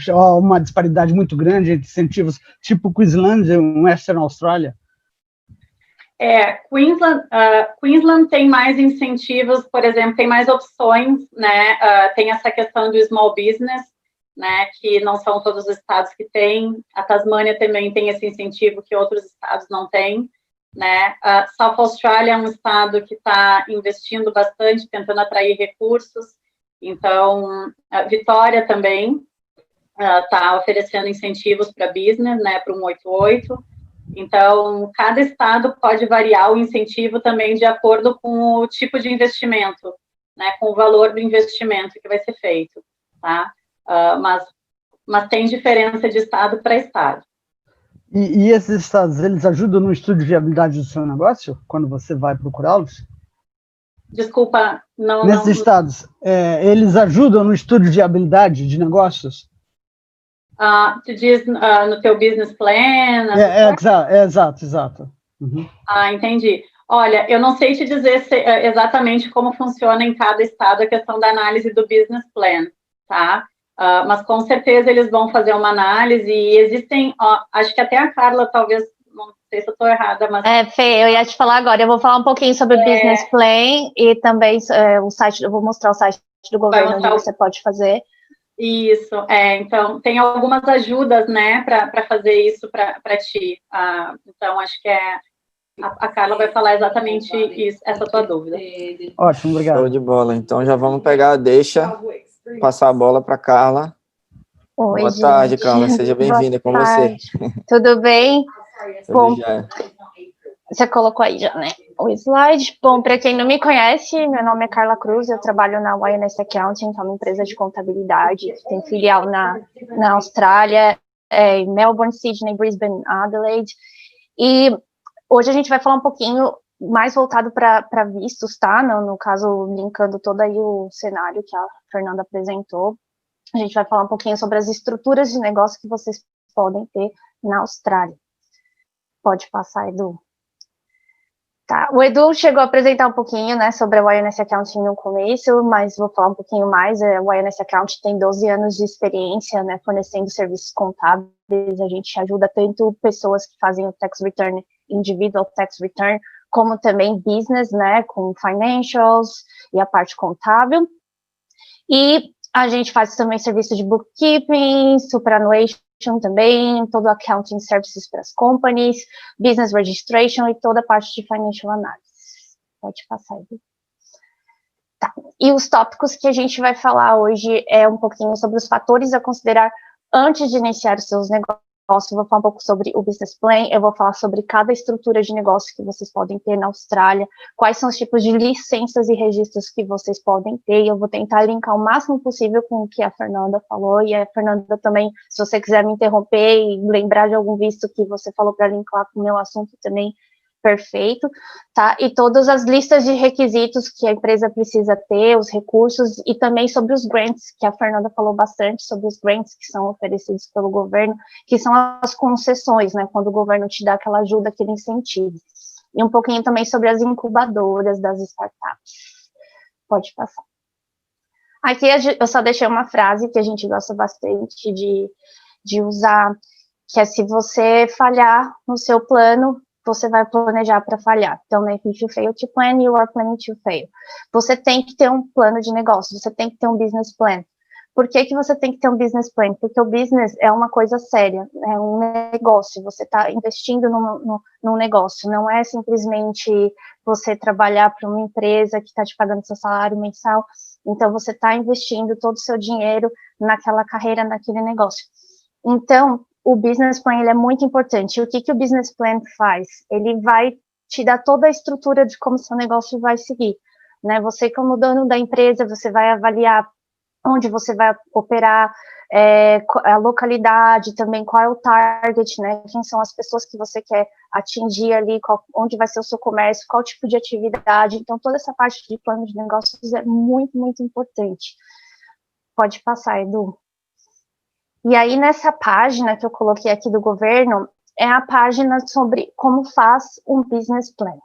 há uma disparidade muito grande entre incentivos, tipo Queensland e Western Austrália? Queensland tem mais incentivos, por exemplo, tem mais opções, né? Tem essa questão do small business, né? Que não são todos os estados que têm. A Tasmânia também tem esse incentivo que outros estados não têm, né? South Australia é um estado que está investindo bastante, tentando atrair recursos. Então, a Vitória também está oferecendo incentivos para business, né? Para o 188. Então, cada estado pode variar o incentivo também de acordo com o tipo de investimento, né, com o valor do investimento que vai ser feito, tá? Mas tem diferença de estado para estado. E esses estados, eles ajudam no estudo de viabilidade do seu negócio, quando você vai procurá-los? Desculpa, não... Nesses estados, eles ajudam no estudo de viabilidade de negócios? Tu diz no teu business plan? Exato. Uhum. Entendi. Olha, eu não sei te dizer exatamente como funciona em cada estado a questão da análise do business plan, tá? Mas com certeza eles vão fazer uma análise e existem, acho que até a Carla talvez, não sei se eu estou errada, mas... Fê, eu ia te falar agora, eu vou falar um pouquinho sobre o business plan e também o site, eu vou mostrar o site do governo onde você pode fazer. Isso, então, tem algumas ajudas, né, para fazer isso para ti. Então, acho que a Carla vai falar exatamente isso, essa tua dúvida. Ótimo, obrigado. Show de bola. Então, já vamos pegar, passar a bola para Carla. Oi, Boa tarde, Carla, seja bem-vinda, com você. Tudo bem? Bom, já. Você colocou aí já, né, o slide. Bom, para quem não me conhece, meu nome é Carla Cruz, eu trabalho na YNS Accounting, que é uma empresa de contabilidade, que tem filial na Austrália, em Melbourne, Sydney, Brisbane, Adelaide. E hoje a gente vai falar um pouquinho mais voltado para vistos, tá? No caso, linkando todo aí o cenário que a Fernanda apresentou. A gente vai falar um pouquinho sobre as estruturas de negócio que vocês podem ter na Austrália. Pode passar, Edu. Tá, o Edu chegou a apresentar um pouquinho, né, sobre a YNS Accounting no começo, mas vou falar um pouquinho mais. A YNS Accounting tem 12 anos de experiência, né, fornecendo serviços contábeis. A gente ajuda tanto pessoas que fazem o tax return, individual tax return, como também business, né, com financials e a parte contábil. E a gente faz também serviço de bookkeeping, superannuation também, todo accounting services para as companies, business registration e toda a parte de financial analysis. Pode passar aí. Tá. E os tópicos que a gente vai falar hoje é um pouquinho sobre os fatores a considerar antes de iniciar os seus negócios. Eu vou falar um pouco sobre o business plan, eu vou falar sobre cada estrutura de negócio que vocês podem ter na Austrália, quais são os tipos de licenças e registros que vocês podem ter, e eu vou tentar linkar o máximo possível com o que a Fernanda falou, e a Fernanda também, se você quiser me interromper e lembrar de algum visto que você falou para linkar com o meu assunto também, perfeito, tá? E todas as listas de requisitos que a empresa precisa ter, os recursos, e também sobre os grants, que a Fernanda falou bastante sobre os grants que são oferecidos pelo governo, que são as concessões, né, quando o governo te dá aquela ajuda, aquele incentivo. E um pouquinho também sobre as incubadoras das startups. Pode passar. Aqui eu só deixei uma frase que a gente gosta bastante de usar, que é: se você falhar no seu plano, você vai planejar para falhar. Então, né, if you fail to plan, you are planning to fail. Você tem que ter um plano de negócio, você tem que ter um business plan. Por que você tem que ter um business plan? Porque o business é uma coisa séria, é um negócio, você está investindo num negócio, não é simplesmente você trabalhar para uma empresa que está te pagando seu salário mensal, então você está investindo todo o seu dinheiro naquela carreira, naquele negócio. Então, o business plan, ele é muito importante. O que o business plan faz? Ele vai te dar toda a estrutura de como seu negócio vai seguir, né? Você, como dono da empresa, você vai avaliar onde você vai operar, a localidade também, qual é o target, né, quem são as pessoas que você quer atingir ali, onde vai ser o seu comércio, qual tipo de atividade. Então, toda essa parte de plano de negócios é muito, muito importante. Pode passar, Edu. E aí, nessa página que eu coloquei aqui do governo, é a página sobre como faz um business plan.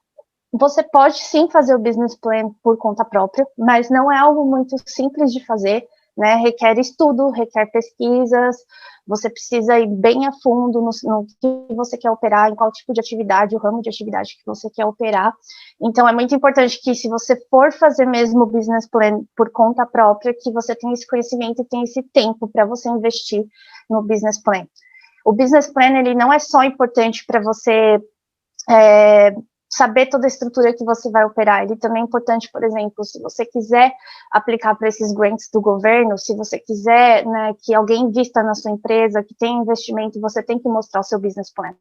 Você pode sim fazer o business plan por conta própria, mas não é algo muito simples de fazer, né? Requer estudo, requer pesquisas, você precisa ir bem a fundo no que você quer operar, em qual tipo de atividade, o ramo de atividade que você quer operar. Então, é muito importante que, se você for fazer mesmo o business plan por conta própria, que você tenha esse conhecimento e tenha esse tempo para você investir no business plan. O business plan, ele não é só importante para você saber toda a estrutura que você vai operar, ele também é importante, por exemplo, se você quiser aplicar para esses grants do governo, se você quiser, né, que alguém invista na sua empresa, que tenha investimento, você tem que mostrar o seu business plan.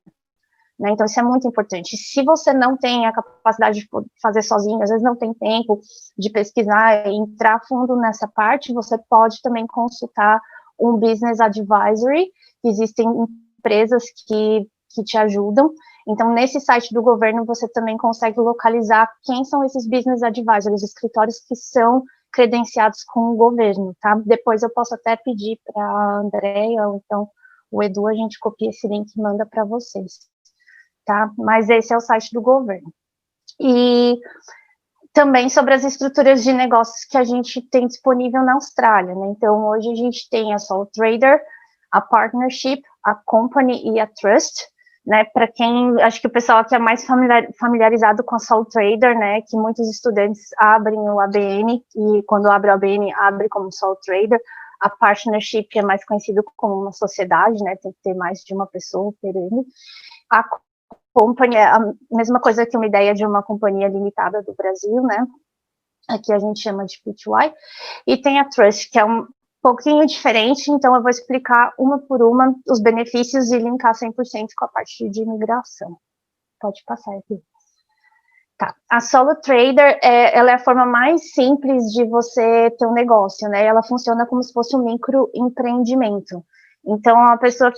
Né? Então, isso é muito importante. Se você não tem a capacidade de fazer sozinho, às vezes não tem tempo de pesquisar e entrar a fundo nessa parte, você pode também consultar um business advisory, existem empresas que te ajudam. Então, nesse site do governo, você também consegue localizar quem são esses business advisors, escritórios que são credenciados com o governo, tá? Depois eu posso até pedir para a Andréia, ou então o Edu, a gente copia esse link e manda para vocês, tá? Mas esse é o site do governo. E também sobre as estruturas de negócios que a gente tem disponível na Austrália, né? Então, hoje a gente tem a Sole Trader, a Partnership, a Company e a Trust, né, para quem, acho que o pessoal aqui é mais familiarizado com a Sole Trader, né, que muitos estudantes abrem o ABN, e quando abre o ABN, abre como Sole Trader. A Partnership é mais conhecido como uma sociedade, né, tem que ter mais de uma pessoa operando. A Company é a mesma coisa que uma ideia de uma companhia limitada do Brasil, né, aqui a gente chama de PTY, e tem a Trust, que é um pouquinho diferente, então eu vou explicar uma por uma os benefícios e linkar 100% com a parte de imigração. Pode passar aqui. Tá. A Solo Trader, ela é a forma mais simples de você ter um negócio, né? Ela funciona como se fosse um microempreendimento. Então, a pessoa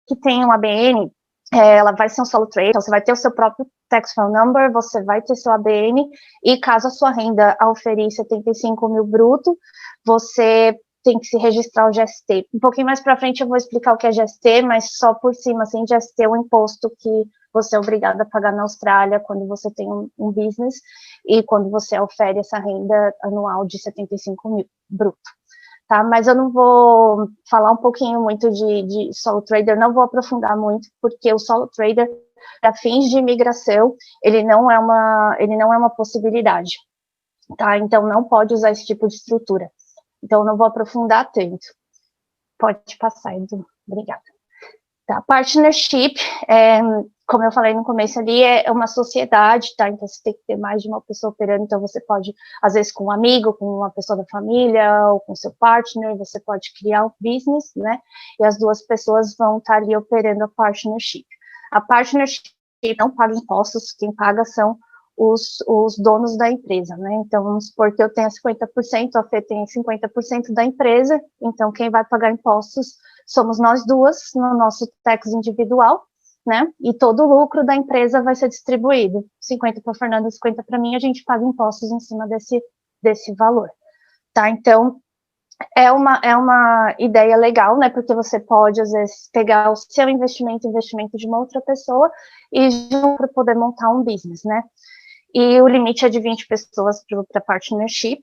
que tem um ABN, ela vai ser um Solo Trader, então você vai ter o seu próprio tax file number, você vai ter seu ABN, e caso a sua renda auferir 75 mil bruto, você tem que se registrar o GST. Um pouquinho mais para frente eu vou explicar o que é GST, mas só por cima, assim, GST é um imposto que você é obrigado a pagar na Austrália quando você tem um business e quando você ofere essa renda anual de 75 mil bruto. Tá? Mas eu não vou falar um pouquinho muito de Solo Trader, não vou aprofundar muito, porque o Solo Trader, para fins de imigração, ele não é uma possibilidade. Tá? Então, não pode usar esse tipo de estrutura. Então, eu não vou aprofundar tanto. Pode passar, Edu. Obrigada. Tá, partnership, como eu falei no começo ali, é uma sociedade, tá? Então, você tem que ter mais de uma pessoa operando. Então, você pode, às vezes, com um amigo, com uma pessoa da família, ou com seu partner, você pode criar um business, né? E as duas pessoas vão estar ali operando a partnership. A partnership não paga impostos, quem paga são os donos da empresa, né? Então, vamos supor que eu tenha 50%, a Fê tem 50% da empresa, então quem vai pagar impostos somos nós duas, no nosso tax individual, né? E todo o lucro da empresa vai ser distribuído, 50 para a Fernanda, 50 para mim, a gente paga impostos em cima desse valor, tá? Então, é uma ideia legal, né? Porque você pode, às vezes, pegar o seu investimento de uma outra pessoa e junto para poder montar um business, né? E o limite é de 20 pessoas para partnership.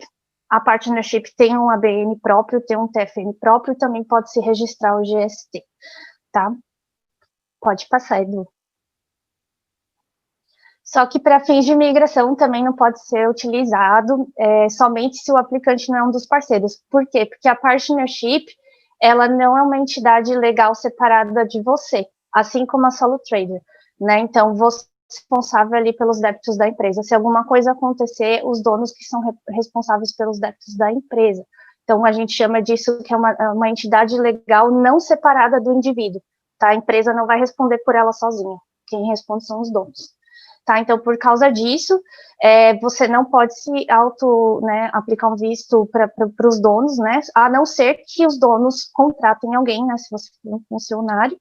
A partnership tem um ABN próprio, tem um TFN próprio, também pode se registrar o GST, tá? Pode passar, Edu. Só que para fins de imigração também não pode ser utilizado somente se o aplicante não é um dos parceiros. Por quê? Porque a partnership, ela não é uma entidade legal separada de você, assim como a Solo Trader, né? Então, você responsável ali pelos débitos da empresa. Se alguma coisa acontecer, os donos que são responsáveis pelos débitos da empresa. Então, a gente chama disso que é uma entidade legal não separada do indivíduo, tá? A empresa não vai responder por ela sozinha. Quem responde são os donos, tá? Então, por causa disso, você não pode se aplicar um visto para os donos, né? A não ser que os donos contratem alguém, né? Se você for um funcionário,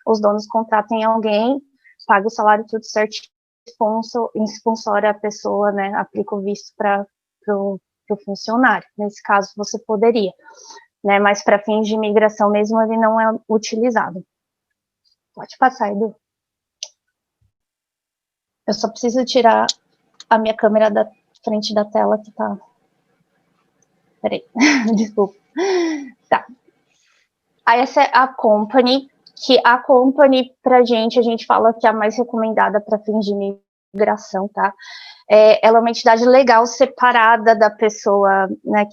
os donos contratem alguém, paga o salário tudo certinho, sponsora a pessoa, né? Aplica o visto para o funcionário. Nesse caso, você poderia, né? Mas para fins de imigração mesmo, ele não é utilizado. Pode passar, Edu. Eu só preciso tirar a minha câmera da frente da tela que tá... Peraí, desculpa. Tá. Aí essa é a company, que a company, pra gente, a gente fala que é a mais recomendada para fins de imigração, tá? Ela é uma entidade legal separada da pessoa, né,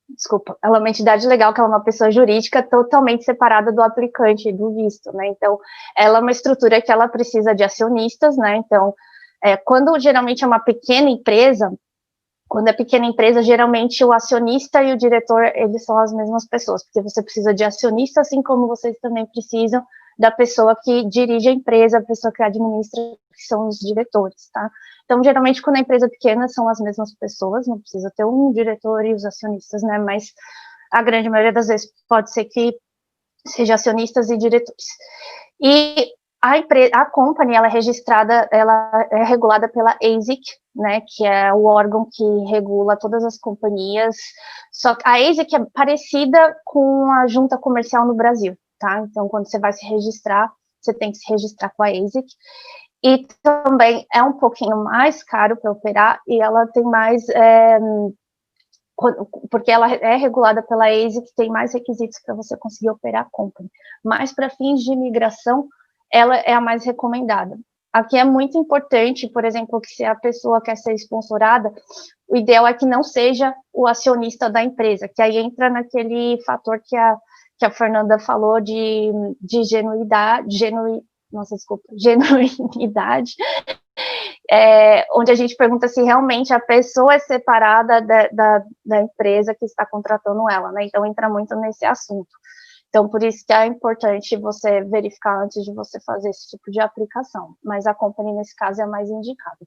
desculpa, ela é uma entidade legal, que ela é uma pessoa jurídica totalmente separada do aplicante, do visto, né, então, ela é uma estrutura que ela precisa de acionistas, né, então, quando geralmente é uma pequena empresa, quando é pequena empresa, geralmente o acionista e o diretor, eles são as mesmas pessoas, porque você precisa de acionista, assim como vocês também precisam da pessoa que dirige a empresa, a pessoa que administra, que são os diretores, tá? Então, geralmente, quando a empresa é pequena, são as mesmas pessoas, não precisa ter um diretor e os acionistas, né? Mas a grande maioria das vezes pode ser que seja acionistas e diretores. E a company, ela é registrada, ela é regulada pela ASIC, né, que é o órgão que regula todas as companhias, só que a ASIC é parecida com a junta comercial no Brasil, tá? Então, quando você vai se registrar, você tem que se registrar com a ASIC, e também é um pouquinho mais caro para operar, e ela tem mais, porque ela é regulada pela ASIC, tem mais requisitos para você conseguir operar a company, mas para fins de imigração, ela é a mais recomendada. Aqui é muito importante, por exemplo, que se a pessoa quer ser sponsorada, o ideal é que não seja o acionista da empresa, que aí entra naquele fator que a Fernanda falou de genuinidade, onde a gente pergunta se realmente a pessoa é separada da empresa que está contratando ela, né? Então entra muito nesse assunto. Então, por isso que é importante você verificar antes de você fazer esse tipo de aplicação. Mas a company, nesse caso, é a mais indicada.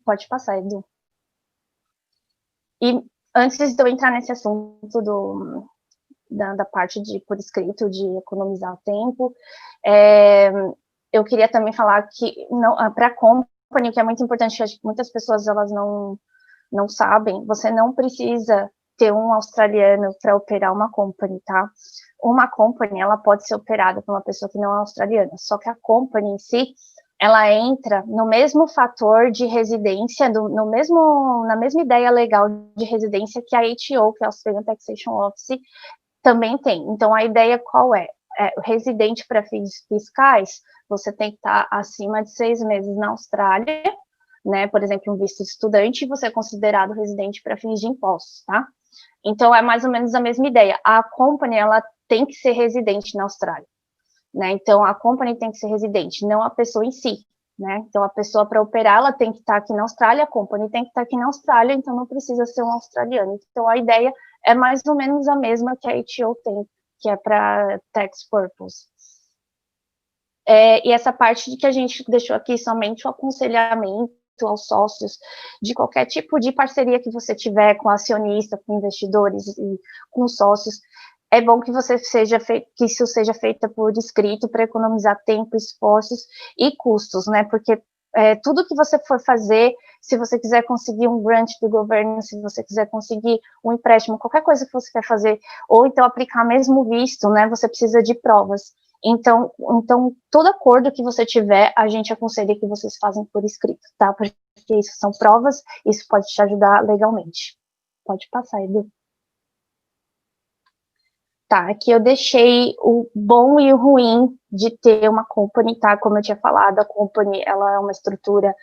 Pode passar, Edu. E antes de eu entrar nesse assunto da parte de por escrito, de economizar tempo, eu queria também falar que para a company, que é muito importante, acho que muitas pessoas elas não sabem, você não precisa ter um australiano para operar uma company, tá? Uma company, ela pode ser operada por uma pessoa que não é australiana, só que a company em si, ela entra no mesmo fator de residência, na mesma ideia legal de residência que a ATO, que é a Australian Taxation Office, também tem. Então, a ideia qual é? Residente para fins fiscais, você tem que estar acima de 6 meses na Austrália, né? Por exemplo, um visto de estudante, você é considerado residente para fins de impostos, tá? Então, é mais ou menos a mesma ideia. A company, ela tem que ser residente na Austrália, né? Então, a company tem que ser residente, não a pessoa em si, né? Então, a pessoa para operar, ela tem que estar aqui na Austrália, a company tem que estar aqui na Austrália, então não precisa ser um australiano. Então, a ideia é mais ou menos a mesma que a ATO tem, que é para tax purpose. E essa parte de que a gente deixou aqui somente o aconselhamento aos sócios de qualquer tipo de parceria que você tiver com acionista, com investidores e com sócios, é bom que que isso seja feito por escrito para economizar tempo, esforços e custos, né? Porque tudo que você for fazer, se você quiser conseguir um grant do governo, se você quiser conseguir um empréstimo, qualquer coisa que você quer fazer, ou então aplicar mesmo visto, né? Você precisa de provas. Então, todo acordo que você tiver, a gente aconselha que vocês façam por escrito, tá? Porque isso são provas, isso pode te ajudar legalmente. Pode passar, Edu. Tá, aqui eu deixei o bom e o ruim de ter uma company, tá? Como eu tinha falado, a company, ela é uma estrutura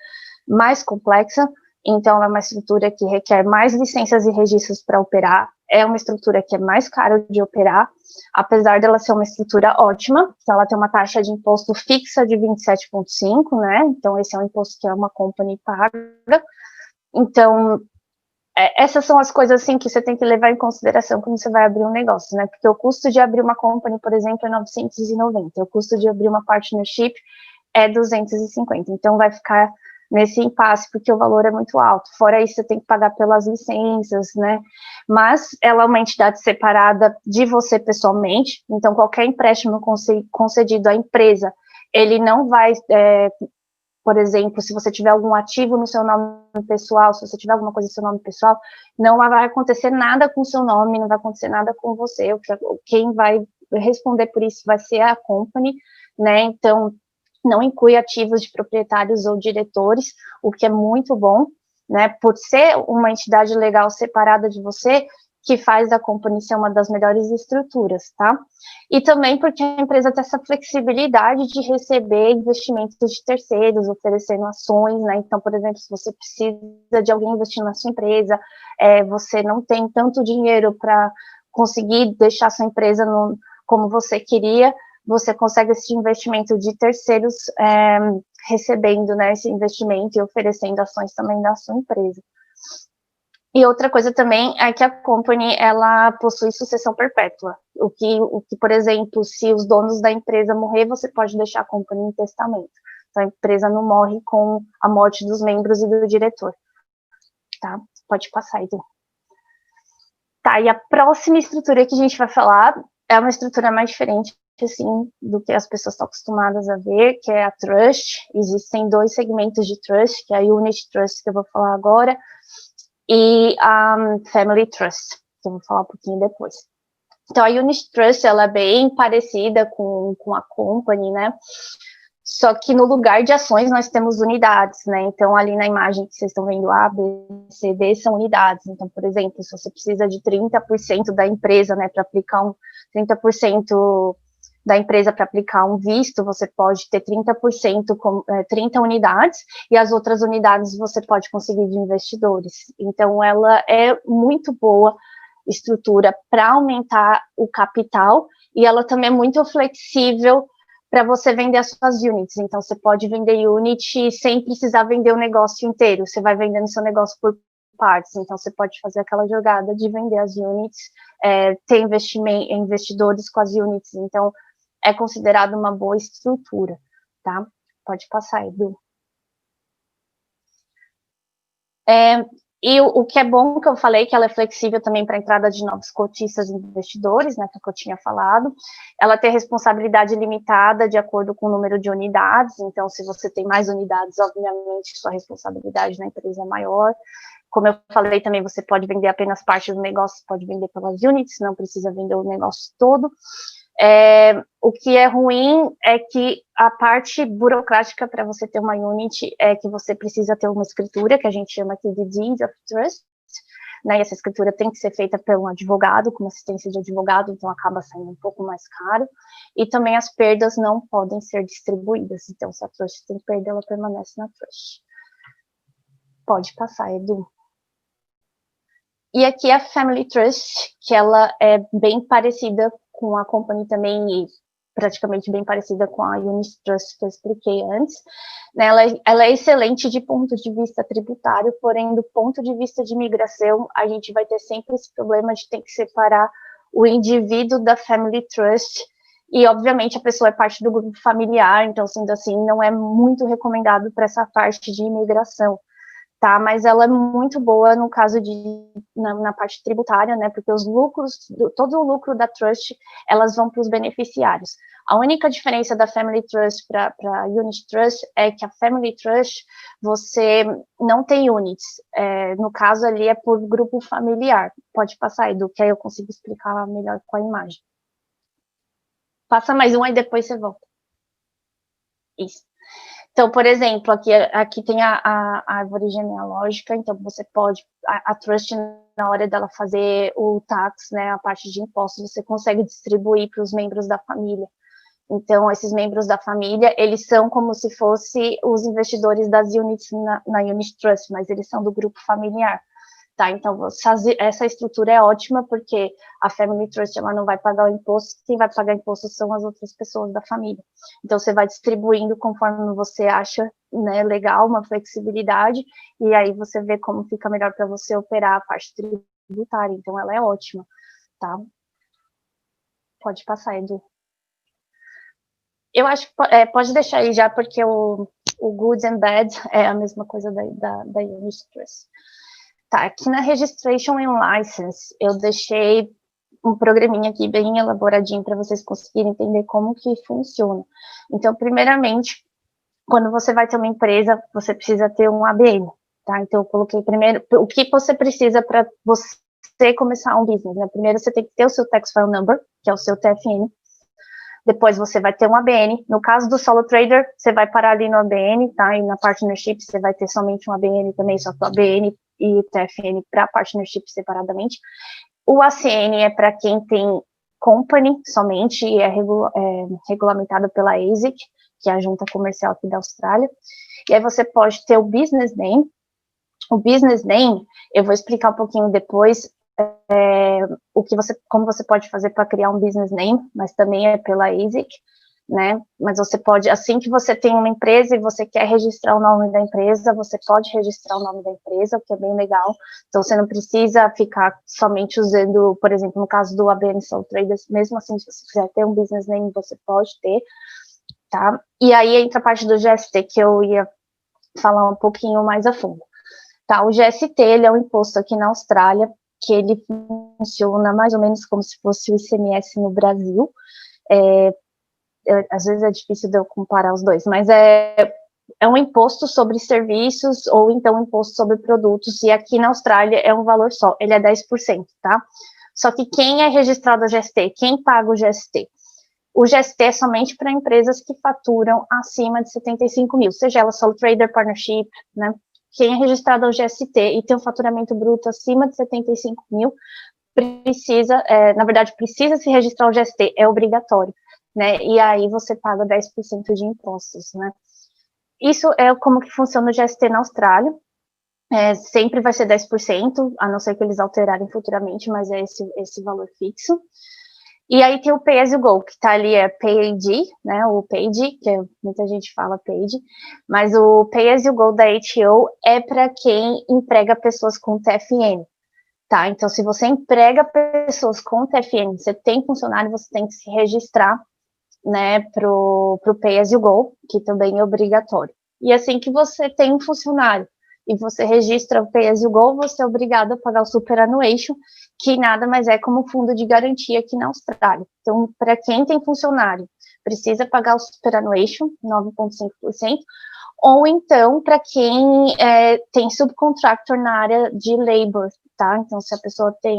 mais complexa, então ela é uma estrutura que requer mais licenças e registros para operar, é uma estrutura que é mais cara de operar, apesar dela ser uma estrutura ótima, então ela tem uma taxa de imposto fixa de 27,5, né? Então esse é um imposto que uma company paga. Então, essas são as coisas assim que você tem que levar em consideração quando você vai abrir um negócio, né? Porque o custo de abrir uma company, por exemplo, é 990, o custo de abrir uma partnership é 250. Então, vai ficar nesse impasse, porque o valor é muito alto. Fora isso, você tem que pagar pelas licenças, né? Mas ela é uma entidade separada de você pessoalmente, então qualquer empréstimo concedido à empresa, ele não vai, por exemplo, se você tiver algum ativo no seu nome pessoal, se você tiver alguma coisa no seu nome pessoal, não vai acontecer nada com o seu nome, não vai acontecer nada com você, quem vai responder por isso vai ser a company, né? Então, não inclui ativos de proprietários ou diretores, o que é muito bom, né, por ser uma entidade legal separada de você, que faz a company ser uma das melhores estruturas, tá? E também porque a empresa tem essa flexibilidade de receber investimentos de terceiros, oferecendo ações, né? Então, por exemplo, se você precisa de alguém investir na sua empresa, você não tem tanto dinheiro para conseguir deixar sua empresa como você queria, você consegue esse investimento de terceiros recebendo, né, esse investimento e oferecendo ações também da sua empresa. E outra coisa também é que a company, ela possui sucessão perpétua, o que, por exemplo, se os donos da empresa morrer, você pode deixar a company em testamento. Então, a empresa não morre com a morte dos membros e do diretor. Tá? Pode passar, Edu. Tá, e a próxima estrutura que a gente vai falar é uma estrutura mais diferente, assim, do que as pessoas estão acostumadas a ver, que é a Trust. Existem 2 segmentos de Trust, que é a Unit Trust, que eu vou falar agora, e a Family Trust, que eu vou falar um pouquinho depois. Então, a Unit Trust, ela é bem parecida com a Company, né? Só que no lugar de ações nós temos unidades, né? Então, ali na imagem que vocês estão vendo, A, B, C, D, são unidades. Então, por exemplo, se você precisa de 30% da empresa, né, para aplicar 30% da empresa para aplicar um visto, você pode ter 30%, 30 unidades, e as outras unidades você pode conseguir de investidores. Então, ela é muito boa estrutura para aumentar o capital, e ela também é muito flexível para você vender as suas units. Então, você pode vender unit sem precisar vender o negócio inteiro, você vai vendendo seu negócio por partes, então você pode fazer aquela jogada de vender as units, ter investidores com as units, então é considerado uma boa estrutura, tá? Pode passar, Edu. E o que é bom que eu falei, que ela é flexível também para a entrada de novos cotistas e investidores, né, que eu tinha falado. Ela tem responsabilidade limitada de acordo com o número de unidades, então se você tem mais unidades, obviamente sua responsabilidade na empresa é maior. Como eu falei também, você pode vender apenas parte do negócio, pode vender pelas units, não precisa vender o negócio todo. O que é ruim é que a parte burocrática para você ter uma unit é que você precisa ter uma escritura, que a gente chama aqui de Deed of Trust, né, e essa escritura tem que ser feita por um advogado, com assistência de advogado, então acaba saindo um pouco mais caro, e também as perdas não podem ser distribuídas, então se a trust tem perda, ela permanece na trust. Pode passar, Edu. E aqui a Family Trust, que ela é bem parecida com a Company também, e praticamente bem parecida com a Unit Trust que eu expliquei antes. Ela é excelente de ponto de vista tributário, porém, do ponto de vista de imigração, a gente vai ter sempre esse problema de ter que separar o indivíduo da Family Trust, e, obviamente, a pessoa é parte do grupo familiar, então, sendo assim, não é muito recomendado para essa parte de imigração. Tá, mas ela é muito boa no caso na parte tributária, né, porque os lucros, todo o lucro da trust, elas vão para os beneficiários. A única diferença da Family Trust para a Unit Trust é que a Family Trust, você não tem units, no caso ali é por grupo familiar. Pode passar, Edu, que aí eu consigo explicar melhor com a imagem. Passa mais um, aí depois você volta. Isso. Então, por exemplo, aqui tem a árvore genealógica, então você pode, a trust, na hora dela fazer o tax, né, a parte de impostos, você consegue distribuir para os membros da família. Então, esses membros da família, eles são como se fossem os investidores das units na Unit Trust, mas eles são do grupo familiar. Tá, então, essa estrutura é ótima, porque a Family Trust, ela não vai pagar o imposto, quem vai pagar imposto são as outras pessoas da família. Então, você vai distribuindo conforme você acha, né, legal, uma flexibilidade, e aí você vê como fica melhor para você operar a parte tributária. Então, ela é ótima, tá? Pode passar, Edu. Eu acho que pode deixar aí já, porque o Good and Bad é a mesma coisa da Unit Trust. Tá, aqui na Registration and License, eu deixei um programinha aqui bem elaboradinho para vocês conseguirem entender como que funciona. Então, primeiramente, quando você vai ter uma empresa, você precisa ter um ABN, tá? Então, eu coloquei primeiro o que você precisa para você começar um business, né? Primeiro, você tem que ter o seu Tax File Number, que é o seu TFN. Depois, você vai ter um ABN. No caso do Solo Trader, você vai parar ali no ABN, tá? E na Partnership, você vai ter somente um ABN também, só que o ABN e o TFN para Partnership separadamente. O ACN é para quem tem company somente e é regulamentado pela ASIC, que é a junta comercial aqui da Austrália. E aí você pode ter o business name. O business name, eu vou explicar um pouquinho depois como você pode fazer para criar um business name, mas também é pela ASIC, né? Mas você pode, assim que você tem uma empresa e você quer registrar o nome da empresa, você pode registrar o nome da empresa, o que é bem legal. Então, você não precisa ficar somente usando, por exemplo, no caso do ABN Sole Traders, mesmo assim, se você quiser ter um business name, você pode ter, tá? E aí entra a parte do GST, que eu ia falar um pouquinho mais a fundo. Tá, o GST, ele é um imposto aqui na Austrália, que ele funciona mais ou menos como se fosse o ICMS no Brasil. Às vezes é difícil de eu comparar os dois, mas é um imposto sobre serviços ou então um imposto sobre produtos, e aqui na Austrália é um valor só, ele é 10%, tá? Só que quem é registrado a GST, quem paga o GST? O GST é somente para empresas que faturam acima de 75 mil, seja ela solo trader, partnership, né? Quem é registrado ao GST e tem um faturamento bruto acima de 75 mil, precisa se registrar ao GST, é obrigatório, né? E aí você paga 10% de impostos, né? Isso é como que funciona o GST na Austrália. Sempre vai ser 10%, a não ser que eles alterarem futuramente, mas é esse valor fixo. E aí tem o Pay As You Go, que tá ali, PAD, né, o PAD, que muita gente fala PAD, mas o Pay As You Go da ATO é para quem emprega pessoas com TFN, tá? Então, se você emprega pessoas com TFN, você tem funcionário, você tem que se registrar, né, pro Pay As You Go, que também é obrigatório. E assim que você tem um funcionário e você registra o Pay As You Go, você é obrigado a pagar o Superannuation, que nada mais é como fundo de garantia aqui na Austrália. Então, para quem tem funcionário, precisa pagar o Superannuation, 9,5%, ou então, para quem tem subcontractor na área de labor, tá? Então, se a pessoa tem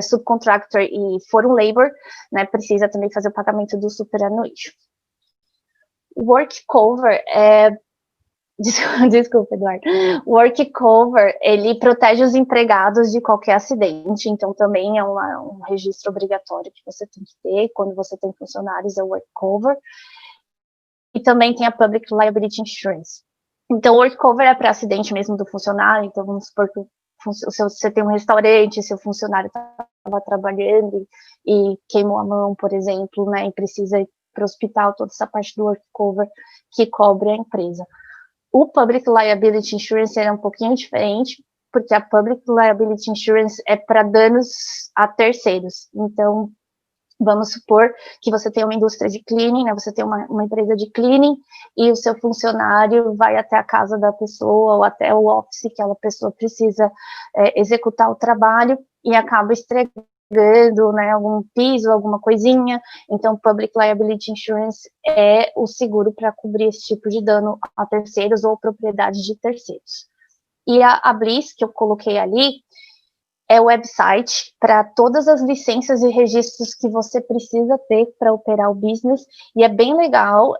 subcontractor e for um labor, né, precisa também fazer o pagamento do Superannuation. Work cover Desculpa, Eduardo. O Work Cover, ele protege os empregados de qualquer acidente, então também é um registro obrigatório que você tem que ter quando você tem funcionários, é o Work Cover. E também tem a Public Liability Insurance. Então, o Work Cover é para acidente mesmo do funcionário, então vamos supor que você tem um restaurante, seu funcionário estava trabalhando e queimou a mão, por exemplo, né, e precisa ir para o hospital, toda essa parte do Work Cover que cobre a empresa. O Public Liability Insurance é um pouquinho diferente, porque a Public Liability Insurance é para danos a terceiros. Então, vamos supor que você tem uma indústria de cleaning, né? Você tem uma empresa de cleaning e o seu funcionário vai até a casa da pessoa ou até o office que aquela pessoa precisa executar o trabalho e acaba estragando, né, algum piso, alguma coisinha. Então, Public Liability Insurance é o seguro para cobrir esse tipo de dano a terceiros ou propriedade de terceiros. E a Bliss, que eu coloquei ali, é o website para todas as licenças e registros que você precisa ter para operar o business, e é bem legal,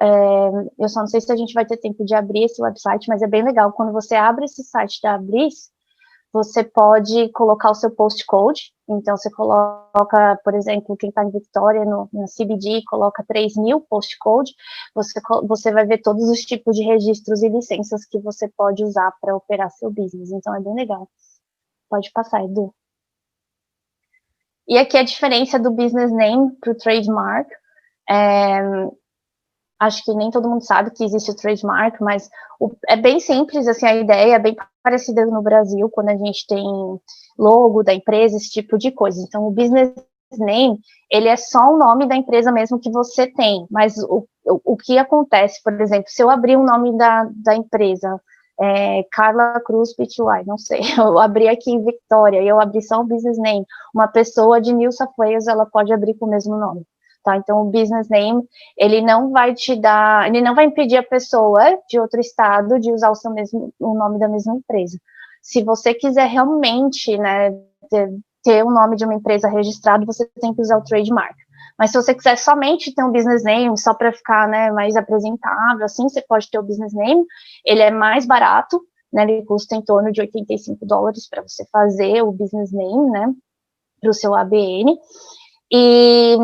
eu só não sei se a gente vai ter tempo de abrir esse website, mas é bem legal, quando você abre esse site da Bliss, você pode colocar o seu postcode, então você coloca, por exemplo, quem está em Victoria, no CBD, coloca 3.000 postcode, você vai ver todos os tipos de registros e licenças que você pode usar para operar seu business, então é bem legal. Pode passar, Edu. E aqui a diferença do business name para o trademark, acho que nem todo mundo sabe que existe o trademark, mas é bem simples, assim, a ideia é bem parecida no Brasil, quando a gente tem logo da empresa, esse tipo de coisa. Então, o business name, ele é só o nome da empresa mesmo que você tem, mas o que acontece, por exemplo, se eu abrir o nome da empresa, Carla Cruz Pty, não sei, eu abri aqui em Victoria, e eu abri só o business name, uma pessoa de New South Wales, ela pode abrir com o mesmo nome, tá? Então, o business name, ele não vai impedir a pessoa de outro estado de usar o nome da mesma empresa. Se você quiser realmente, né, ter o nome de uma empresa registrado, você tem que usar o trademark. Mas se você quiser somente ter um business name, só para ficar, né, mais apresentável, assim, você pode ter o business name, ele é mais barato, né, ele custa em torno de $85 para você fazer o business name, né, para o seu ABN, e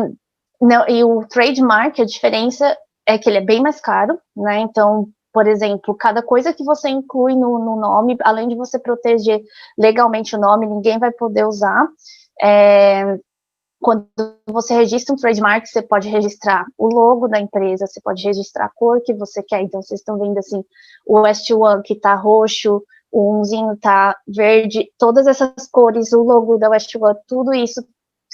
o trademark, a diferença é que ele é bem mais caro, né, então, por exemplo, cada coisa que você inclui no nome, além de você proteger legalmente o nome, ninguém vai poder usar. Quando você registra um trademark, você pode registrar o logo da empresa, você pode registrar a cor que você quer. Então, vocês estão vendo assim, o West One que está roxo, o umzinho está verde, todas essas cores, o logo da West One, tudo isso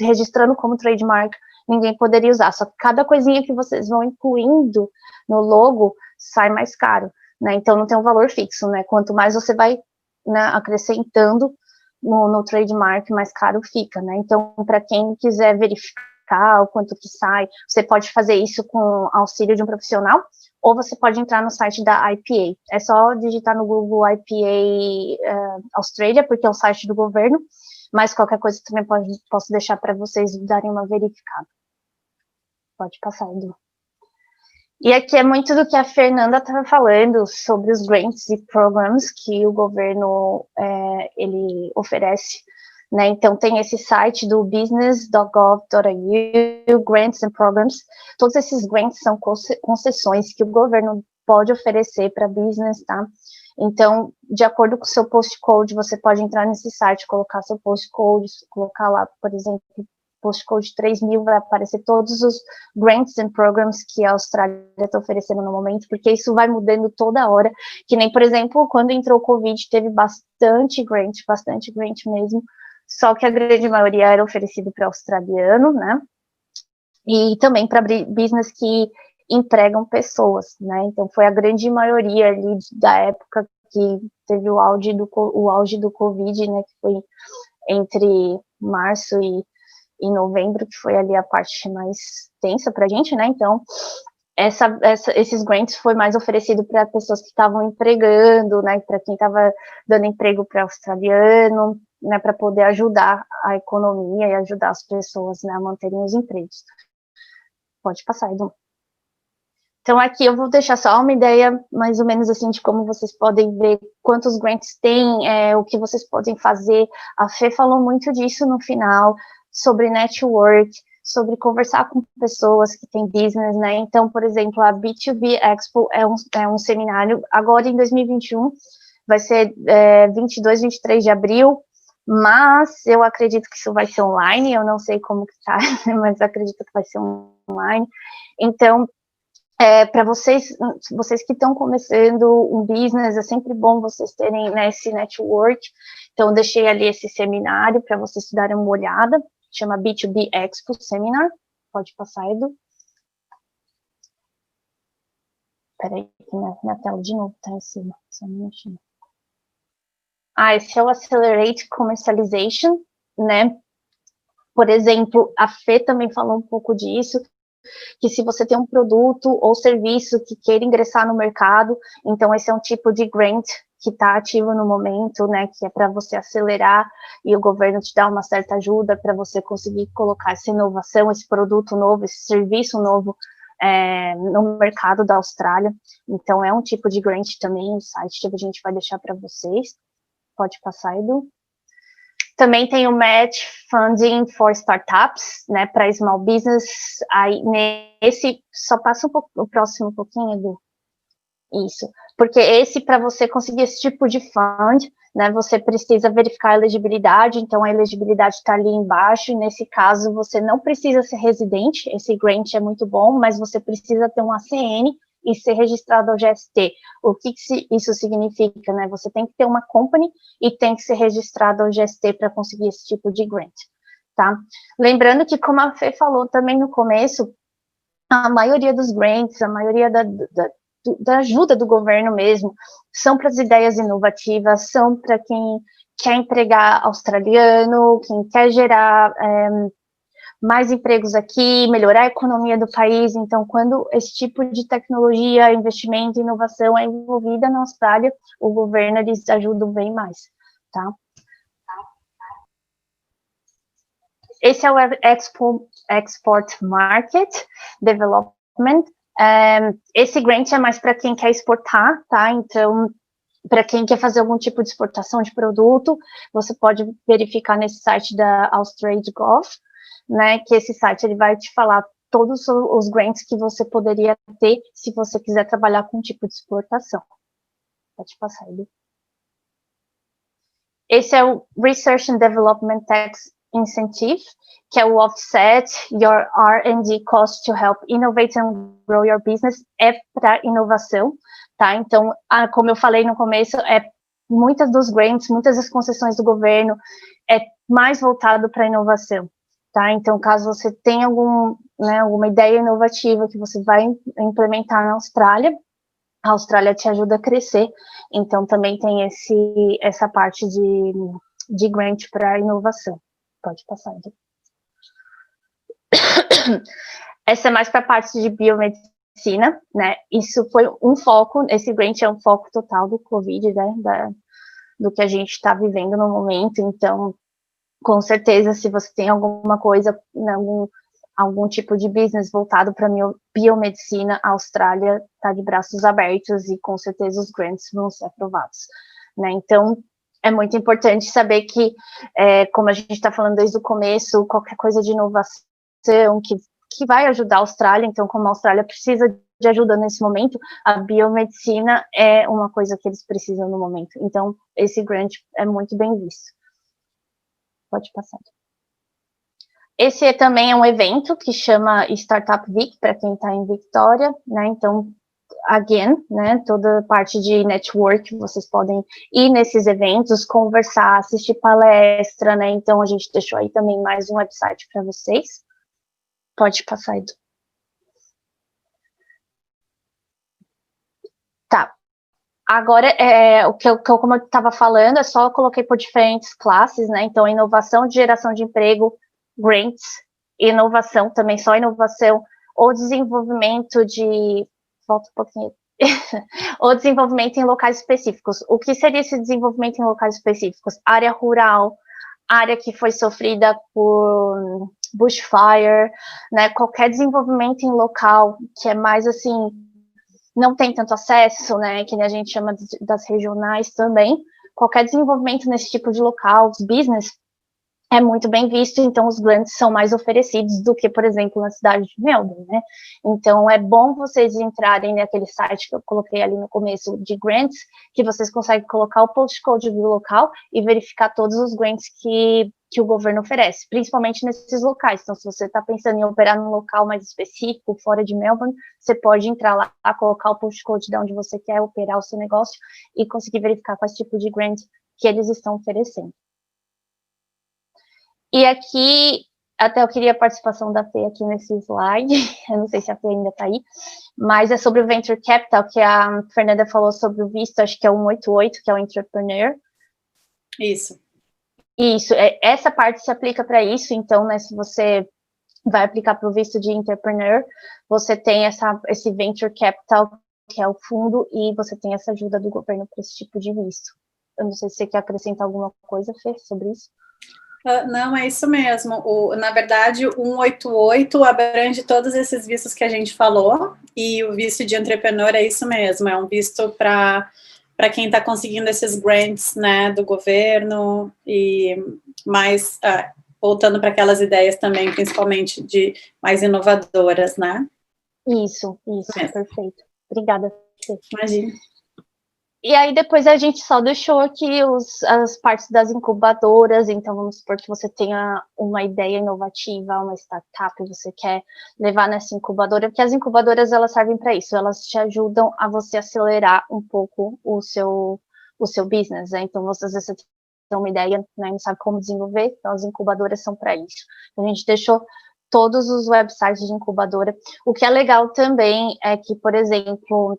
registrando como trademark, ninguém poderia usar. Só que cada coisinha que vocês vão incluindo no logo sai mais caro, né? Então não tem um valor fixo, né? Quanto mais você vai, né, acrescentando no trademark, mais caro fica, né? Então, para quem quiser verificar o quanto que sai, você pode fazer isso com auxílio de um profissional, ou você pode entrar no site da IPA. É só digitar no Google IPA Austrália, porque é o site do governo, mas qualquer coisa também posso deixar para vocês darem uma verificada. Pode passar, Edu. E aqui é muito do que a Fernanda estava falando sobre os grants e programs que o governo ele oferece, né? Então tem esse site do business.gov.au, grants and programs. Todos esses grants são concessões que o governo pode oferecer para business, tá? Então, de acordo com o seu postcode, você pode entrar nesse site, colocar seu postcode, colocar lá, por exemplo, postcode 3000, vai aparecer todos os grants and programs que a Austrália está oferecendo no momento, porque isso vai mudando toda hora, que nem, por exemplo, quando entrou o Covid, teve bastante grant mesmo, só que a grande maioria era oferecido para australiano, né, e também para business que empregam pessoas, né, então foi a grande maioria ali da época que teve o auge do Covid, né, que foi entre março e novembro, que foi ali a parte mais tensa pra gente, né, então esses grants foi mais oferecido para pessoas que estavam empregando, né, para quem estava dando emprego para australiano, né, para poder ajudar a economia e ajudar as pessoas, né, a manterem os empregos. Pode passar, Edu. Então aqui eu vou deixar só uma ideia mais ou menos assim de como vocês podem ver quantos grants tem, o que vocês podem fazer. A Fê falou muito disso no final, sobre network, sobre conversar com pessoas que têm business, né? Então, por exemplo, a B2B Expo é um seminário, agora em 2021, vai ser 22, 23 de abril, mas eu acredito que isso vai ser online, eu não sei como que tá, mas acredito que vai ser online. Então, para vocês que estão começando um business, é sempre bom vocês terem, né, esse network. Então, eu deixei ali esse seminário para vocês darem uma olhada. Chama B2B Expo Seminar. Pode passar, Edu. Peraí, minha tela de novo está em cima. Só um minutinho. Esse é o Accelerate Commercialization, né? Por exemplo, a Fê também falou um pouco disso, que se você tem um produto ou serviço que queira ingressar no mercado, então esse é um tipo de grant que está ativo no momento, né, que é para você acelerar e o governo te dá uma certa ajuda para você conseguir colocar essa inovação, esse produto novo, esse serviço novo no mercado da Austrália. Então é um tipo de grant também, o site a gente vai deixar para vocês. Pode passar, Edu. Também tem o Match Funding for Startups, né, para small business. Aí nesse, só passa o próximo pouquinho, Edu. Isso, porque esse, para você conseguir esse tipo de fund, né, você precisa verificar a elegibilidade, então a elegibilidade está ali embaixo, e nesse caso você não precisa ser residente, esse grant é muito bom, mas você precisa ter um ACN e ser registrado ao GST. O que isso significa, né? Você tem que ter uma company e tem que ser registrado ao GST para conseguir esse tipo de grant. tá? Lembrando que, como a Fê falou também no começo, a maioria dos grants, a maioria da ajuda do governo mesmo, são para as ideias inovativas, são para quem quer empregar australiano, quem quer gerar mais empregos aqui, melhorar a economia do país. Então, quando esse tipo de tecnologia, investimento, inovação é envolvida na Austrália, o governo, eles ajudam bem mais, tá? Esse é o Export Market Development. Esse grant é mais para quem quer exportar, tá? Então, para quem quer fazer algum tipo de exportação de produto, você pode verificar nesse site da AustrAid.gov, né? Que esse site ele vai te falar todos os grants que você poderia ter se você quiser trabalhar com um tipo de exportação. Pode passar, Edu. Esse é o Research and Development Tax Incentive, que é o offset your R&D cost to help innovate and grow your business, é para inovação, tá? Então, como eu falei no começo, muitas dos grants, muitas das concessões do governo é mais voltado para inovação, tá? Então, caso você tenha alguma ideia inovativa que você vai implementar na Austrália, a Austrália te ajuda a crescer, então também tem essa parte de grant para inovação. Pode passar, Edu. Essa é mais para a parte de biomedicina, né? Isso foi um foco, esse grant é um foco total do Covid, né? Do que a gente está vivendo no momento. Então, com certeza, se você tem alguma coisa, algum tipo de business voltado para biomedicina, a Austrália está de braços abertos e com certeza os grants vão ser aprovados, né? Então, é muito importante saber que, como a gente está falando desde o começo, qualquer coisa de inovação que vai ajudar a Austrália, então como a Austrália precisa de ajuda nesse momento, a biomedicina é uma coisa que eles precisam no momento. Então, esse grant é muito bem visto. Pode passar. Esse também é um evento que chama Startup Week, para quem está em Victoria, né? Então, again, né, toda parte de network, vocês podem ir nesses eventos, conversar, assistir palestra, né? Então, a gente deixou aí também mais um website para vocês. Pode passar, Edu. Tá. Agora, como eu estava falando, eu coloquei por diferentes classes, né? Então, inovação de geração de emprego, grants, inovação, também só inovação, ou desenvolvimento de... Volta um pouquinho. Ou desenvolvimento em locais específicos. O que seria esse desenvolvimento em locais específicos? Área rural, área que foi sofrida por bushfire, né? Qualquer desenvolvimento em local que é mais assim, não tem tanto acesso, né? Que a gente chama das regionais também. Qualquer desenvolvimento nesse tipo de local, os business, é muito bem visto, então os grants são mais oferecidos do que, por exemplo, na cidade de Melbourne, né? Então, é bom vocês entrarem naquele site que eu coloquei ali no começo de grants, que vocês conseguem colocar o postcode do local e verificar todos os grants que o governo oferece, principalmente nesses locais. Então, se você está pensando em operar num local mais específico, fora de Melbourne, você pode entrar lá, colocar o postcode de onde você quer operar o seu negócio e conseguir verificar quais tipos de grant que eles estão oferecendo. E aqui, até eu queria a participação da Fê aqui nesse slide, eu não sei se a Fê ainda está aí, mas é sobre o Venture Capital, que a Fernanda falou sobre o visto, acho que é o 188, que é o Entrepreneur. Isso. Isso, essa parte se aplica para isso, então, né, se você vai aplicar para o visto de Entrepreneur, você tem esse Venture Capital, que é o fundo, e você tem essa ajuda do governo para esse tipo de visto. Eu não sei se você quer acrescentar alguma coisa, Fê, sobre isso. Não, é isso mesmo. Na verdade, o 188 abrange todos esses vistos que a gente falou, e o visto de entrepreneur é isso mesmo, é um visto para quem está conseguindo esses grants, né, do governo, e mais voltando para aquelas ideias também, principalmente de mais inovadoras, né? Isso, perfeito. Obrigada, Fê. Imagina. E aí depois a gente só deixou aqui as partes das incubadoras, então vamos supor que você tenha uma ideia inovativa, uma startup, você quer levar nessa incubadora, porque as incubadoras elas servem para isso, elas te ajudam a você acelerar um pouco o seu business, né? Então às vezes você uma ideia, né, não sabe como desenvolver, então as incubadoras são para isso. A gente deixou todos os websites de incubadora. O que é legal também é que, por exemplo,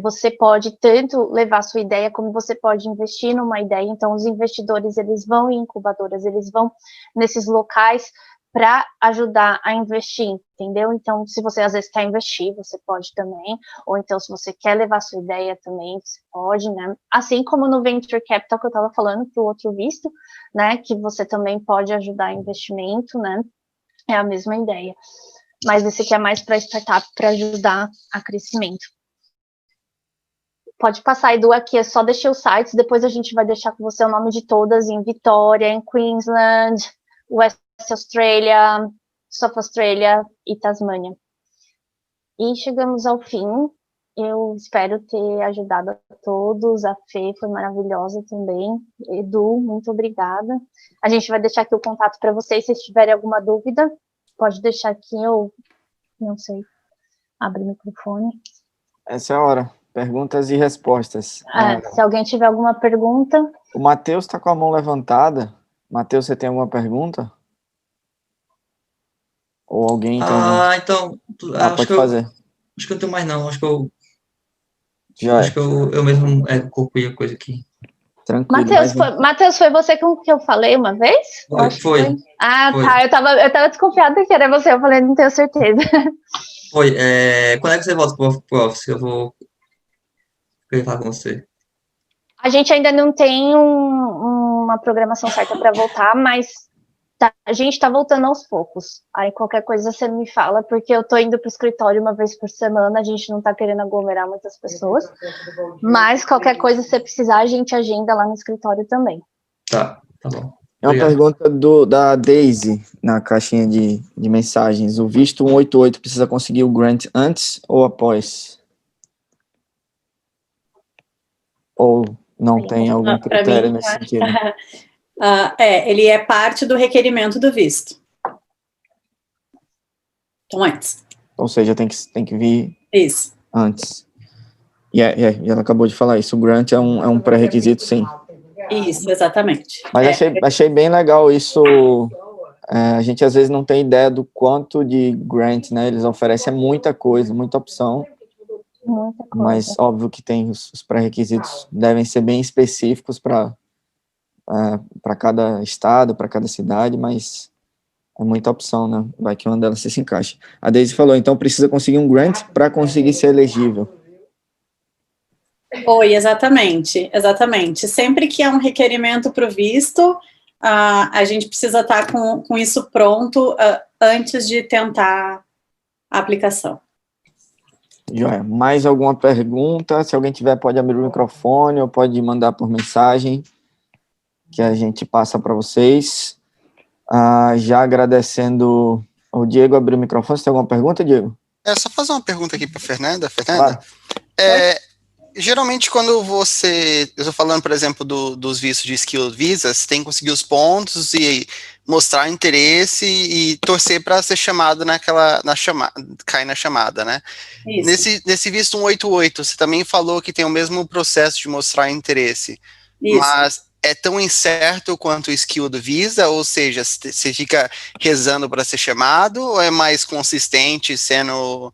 você pode tanto levar sua ideia, como você pode investir numa ideia. Então, os investidores, eles vão em incubadoras, eles vão nesses locais para ajudar a investir, entendeu? Então, se você às vezes quer investir, você pode também, ou então se você quer levar sua ideia também, você pode, né? Assim como no Venture Capital que eu estava falando para o outro visto, né? Que você também pode ajudar investimento, né? É a mesma ideia. Mas esse aqui é mais para startup, para ajudar a crescimento. Pode passar, Edu, aqui, é só deixar os sites, depois a gente vai deixar com você o nome de todas, em Vitória, em Queensland, West Australia, South Australia e Tasmânia. E chegamos ao fim. Eu espero ter ajudado a todos. A Fê foi maravilhosa também. Edu, muito obrigada. A gente vai deixar aqui o contato para vocês. Se tiverem alguma dúvida, pode deixar aqui, eu não sei, abre o microfone. Essa é a hora. Perguntas e respostas. Se alguém tiver alguma pergunta. O Matheus está com a mão levantada. Matheus, você tem alguma pergunta? Ou alguém tem alguma... Então... pode fazer. Acho que eu não tenho mais, não. Acho que eu... Já acho que eu mesmo copiei a coisa aqui. Tranquilo. Matheus, foi você com que eu falei uma vez? Foi. Ah, foi. Tá. Eu tava desconfiada que era você. Eu falei, não tenho certeza. Foi. Quando é que você volta pro Office? Eu vou falar com você. A gente ainda não tem uma programação certa para voltar, mas a gente está voltando aos poucos. Aí qualquer coisa você me fala, porque eu tô indo pro escritório uma vez por semana, a gente não tá querendo aglomerar muitas pessoas, mas qualquer coisa, se você precisar, a gente agenda lá no escritório também. Tá bom. É uma pergunta da Daisy, na caixinha de mensagens. O visto 188 precisa conseguir o grant antes ou após? Ou não tem algum critério nesse sentido? Ele é parte do requerimento do visto. Então, antes. Ou seja, tem que vir Isso. Antes. E ela acabou de falar isso. O grant é um pré-requisito, sim. Isso, exatamente. Mas achei bem legal isso. A gente às vezes não tem ideia do quanto de grant, né? Eles oferecem muita coisa, muita opção. Mas óbvio que tem os pré-requisitos, devem ser bem específicos para cada estado, para cada cidade, mas é muita opção, né? Vai que uma delas se encaixa. A Daisy falou, então precisa conseguir um grant para conseguir ser elegível. Oi, exatamente. Sempre que é um requerimento para o visto, a gente precisa estar com isso pronto antes de tentar a aplicação. Joia. Mais alguma pergunta? Se alguém tiver, pode abrir o microfone ou pode mandar por mensagem, que a gente passa para vocês. Já agradecendo, o Diego abriu o microfone. Você tem alguma pergunta, Diego? Só fazer uma pergunta aqui para Fernanda. Claro. Geralmente, quando eu estou falando, por exemplo, dos vistos de Skilled Visa, você tem que conseguir os pontos e mostrar interesse e torcer para ser chamado cair na chamada, né? Isso. Nesse visto 188, você também falou que tem o mesmo processo de mostrar interesse. Isso. Mas é tão incerto quanto o Skilled Visa, ou seja, você fica rezando para ser chamado, ou é mais consistente, sendo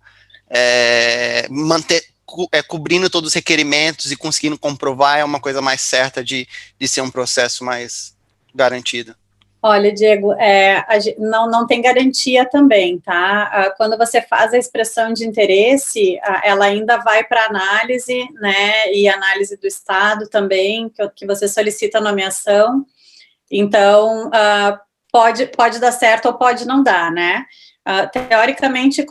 cobrindo todos os requerimentos e conseguindo comprovar, é uma coisa mais certa de ser um processo mais garantido? Olha, Diego, não tem garantia também, tá? Quando você faz a expressão de interesse, ela ainda vai para análise, né, e análise do Estado também, que você solicita a nomeação. Então, pode dar certo ou pode não dar, né? Teoricamente,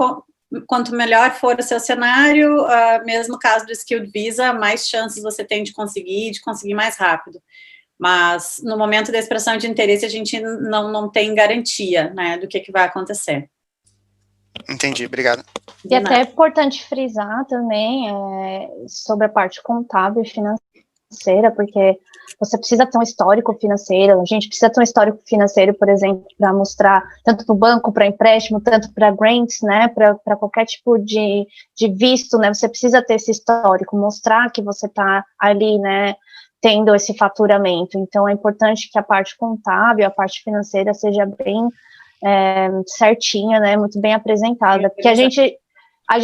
quanto melhor for o seu cenário, mesmo caso do Skilled Visa, mais chances você tem de conseguir mais rápido. Mas, no momento da expressão de interesse, a gente não tem garantia, né, do que vai acontecer. Entendi, obrigado. E até é importante frisar também sobre a parte contábil e financeira, porque você precisa ter um histórico financeiro, a gente precisa ter um histórico financeiro, por exemplo, para mostrar, tanto para o banco, para empréstimo, tanto para grants, né, para qualquer tipo de visto, né, você precisa ter esse histórico, mostrar que você está ali, né, tendo esse faturamento. Então, é importante que a parte contábil, a parte financeira seja bem certinha, né, muito bem apresentada, porque a gente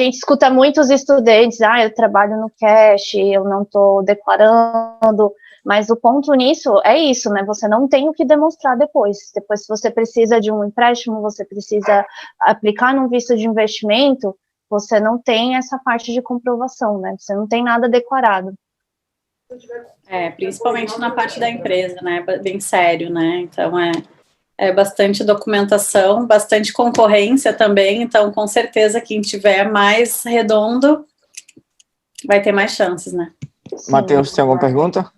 escuta muitos estudantes, eu trabalho no cash, eu não estou declarando, mas o ponto nisso é isso, né, você não tem o que demonstrar depois, se você precisa de um empréstimo, você precisa aplicar num visto de investimento, você não tem essa parte de comprovação, né, você não tem nada declarado. Principalmente na parte da empresa, né, bem sério, né, então é bastante documentação, bastante concorrência também, então com certeza quem tiver mais redondo vai ter mais chances, né. Matheus, tem alguma pergunta?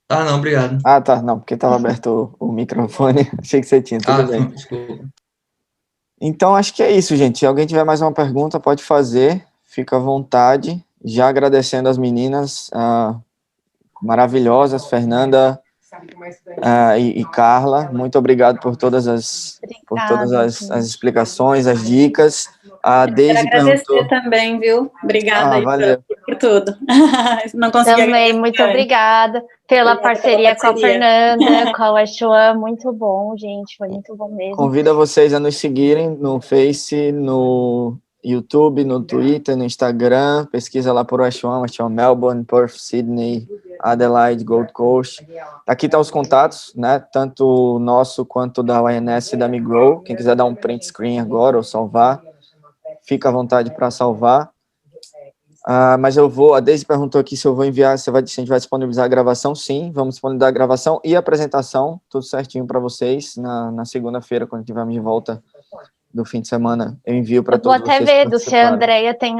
Não, obrigado. Tá, não, porque estava aberto o microfone, achei que você tinha, tudo bem. Desculpa. Então, acho que é isso, gente. Se alguém tiver mais uma pergunta, pode fazer, fica à vontade. Já agradecendo as meninas maravilhosas, Fernanda e Carla, muito obrigado por todas as explicações, as dicas. A Deise agradecer também, viu? Obrigada aí por tudo. Não consegui também, muito obrigada pela parceria com a Fernanda, com a West One, muito bom, gente, foi muito bom mesmo. Convido vocês a nos seguirem no Face, no YouTube, no Twitter, no Instagram, pesquisa lá por West One Melbourne, Perth, Sydney, Adelaide, Gold Coast. Aqui estão os contatos, né, tanto o nosso quanto da YNS e da Migrow. Quem quiser dar um print screen agora ou salvar, fica à vontade para salvar. Mas a Deise perguntou aqui se eu vou enviar, se a gente vai disponibilizar a gravação. Sim, vamos disponibilizar a gravação e a apresentação, tudo certinho para vocês, na segunda-feira, quando estivermos de volta do fim de semana, eu envio para todos vocês. Vou até ver se a Andrea tem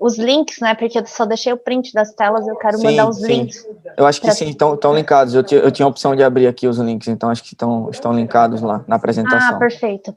os links, né, porque eu só deixei o print das telas, eu quero mandar os links. Eu acho que sim, estão linkados, eu tinha a opção de abrir aqui os links, então acho que estão linkados lá na apresentação. Perfeito.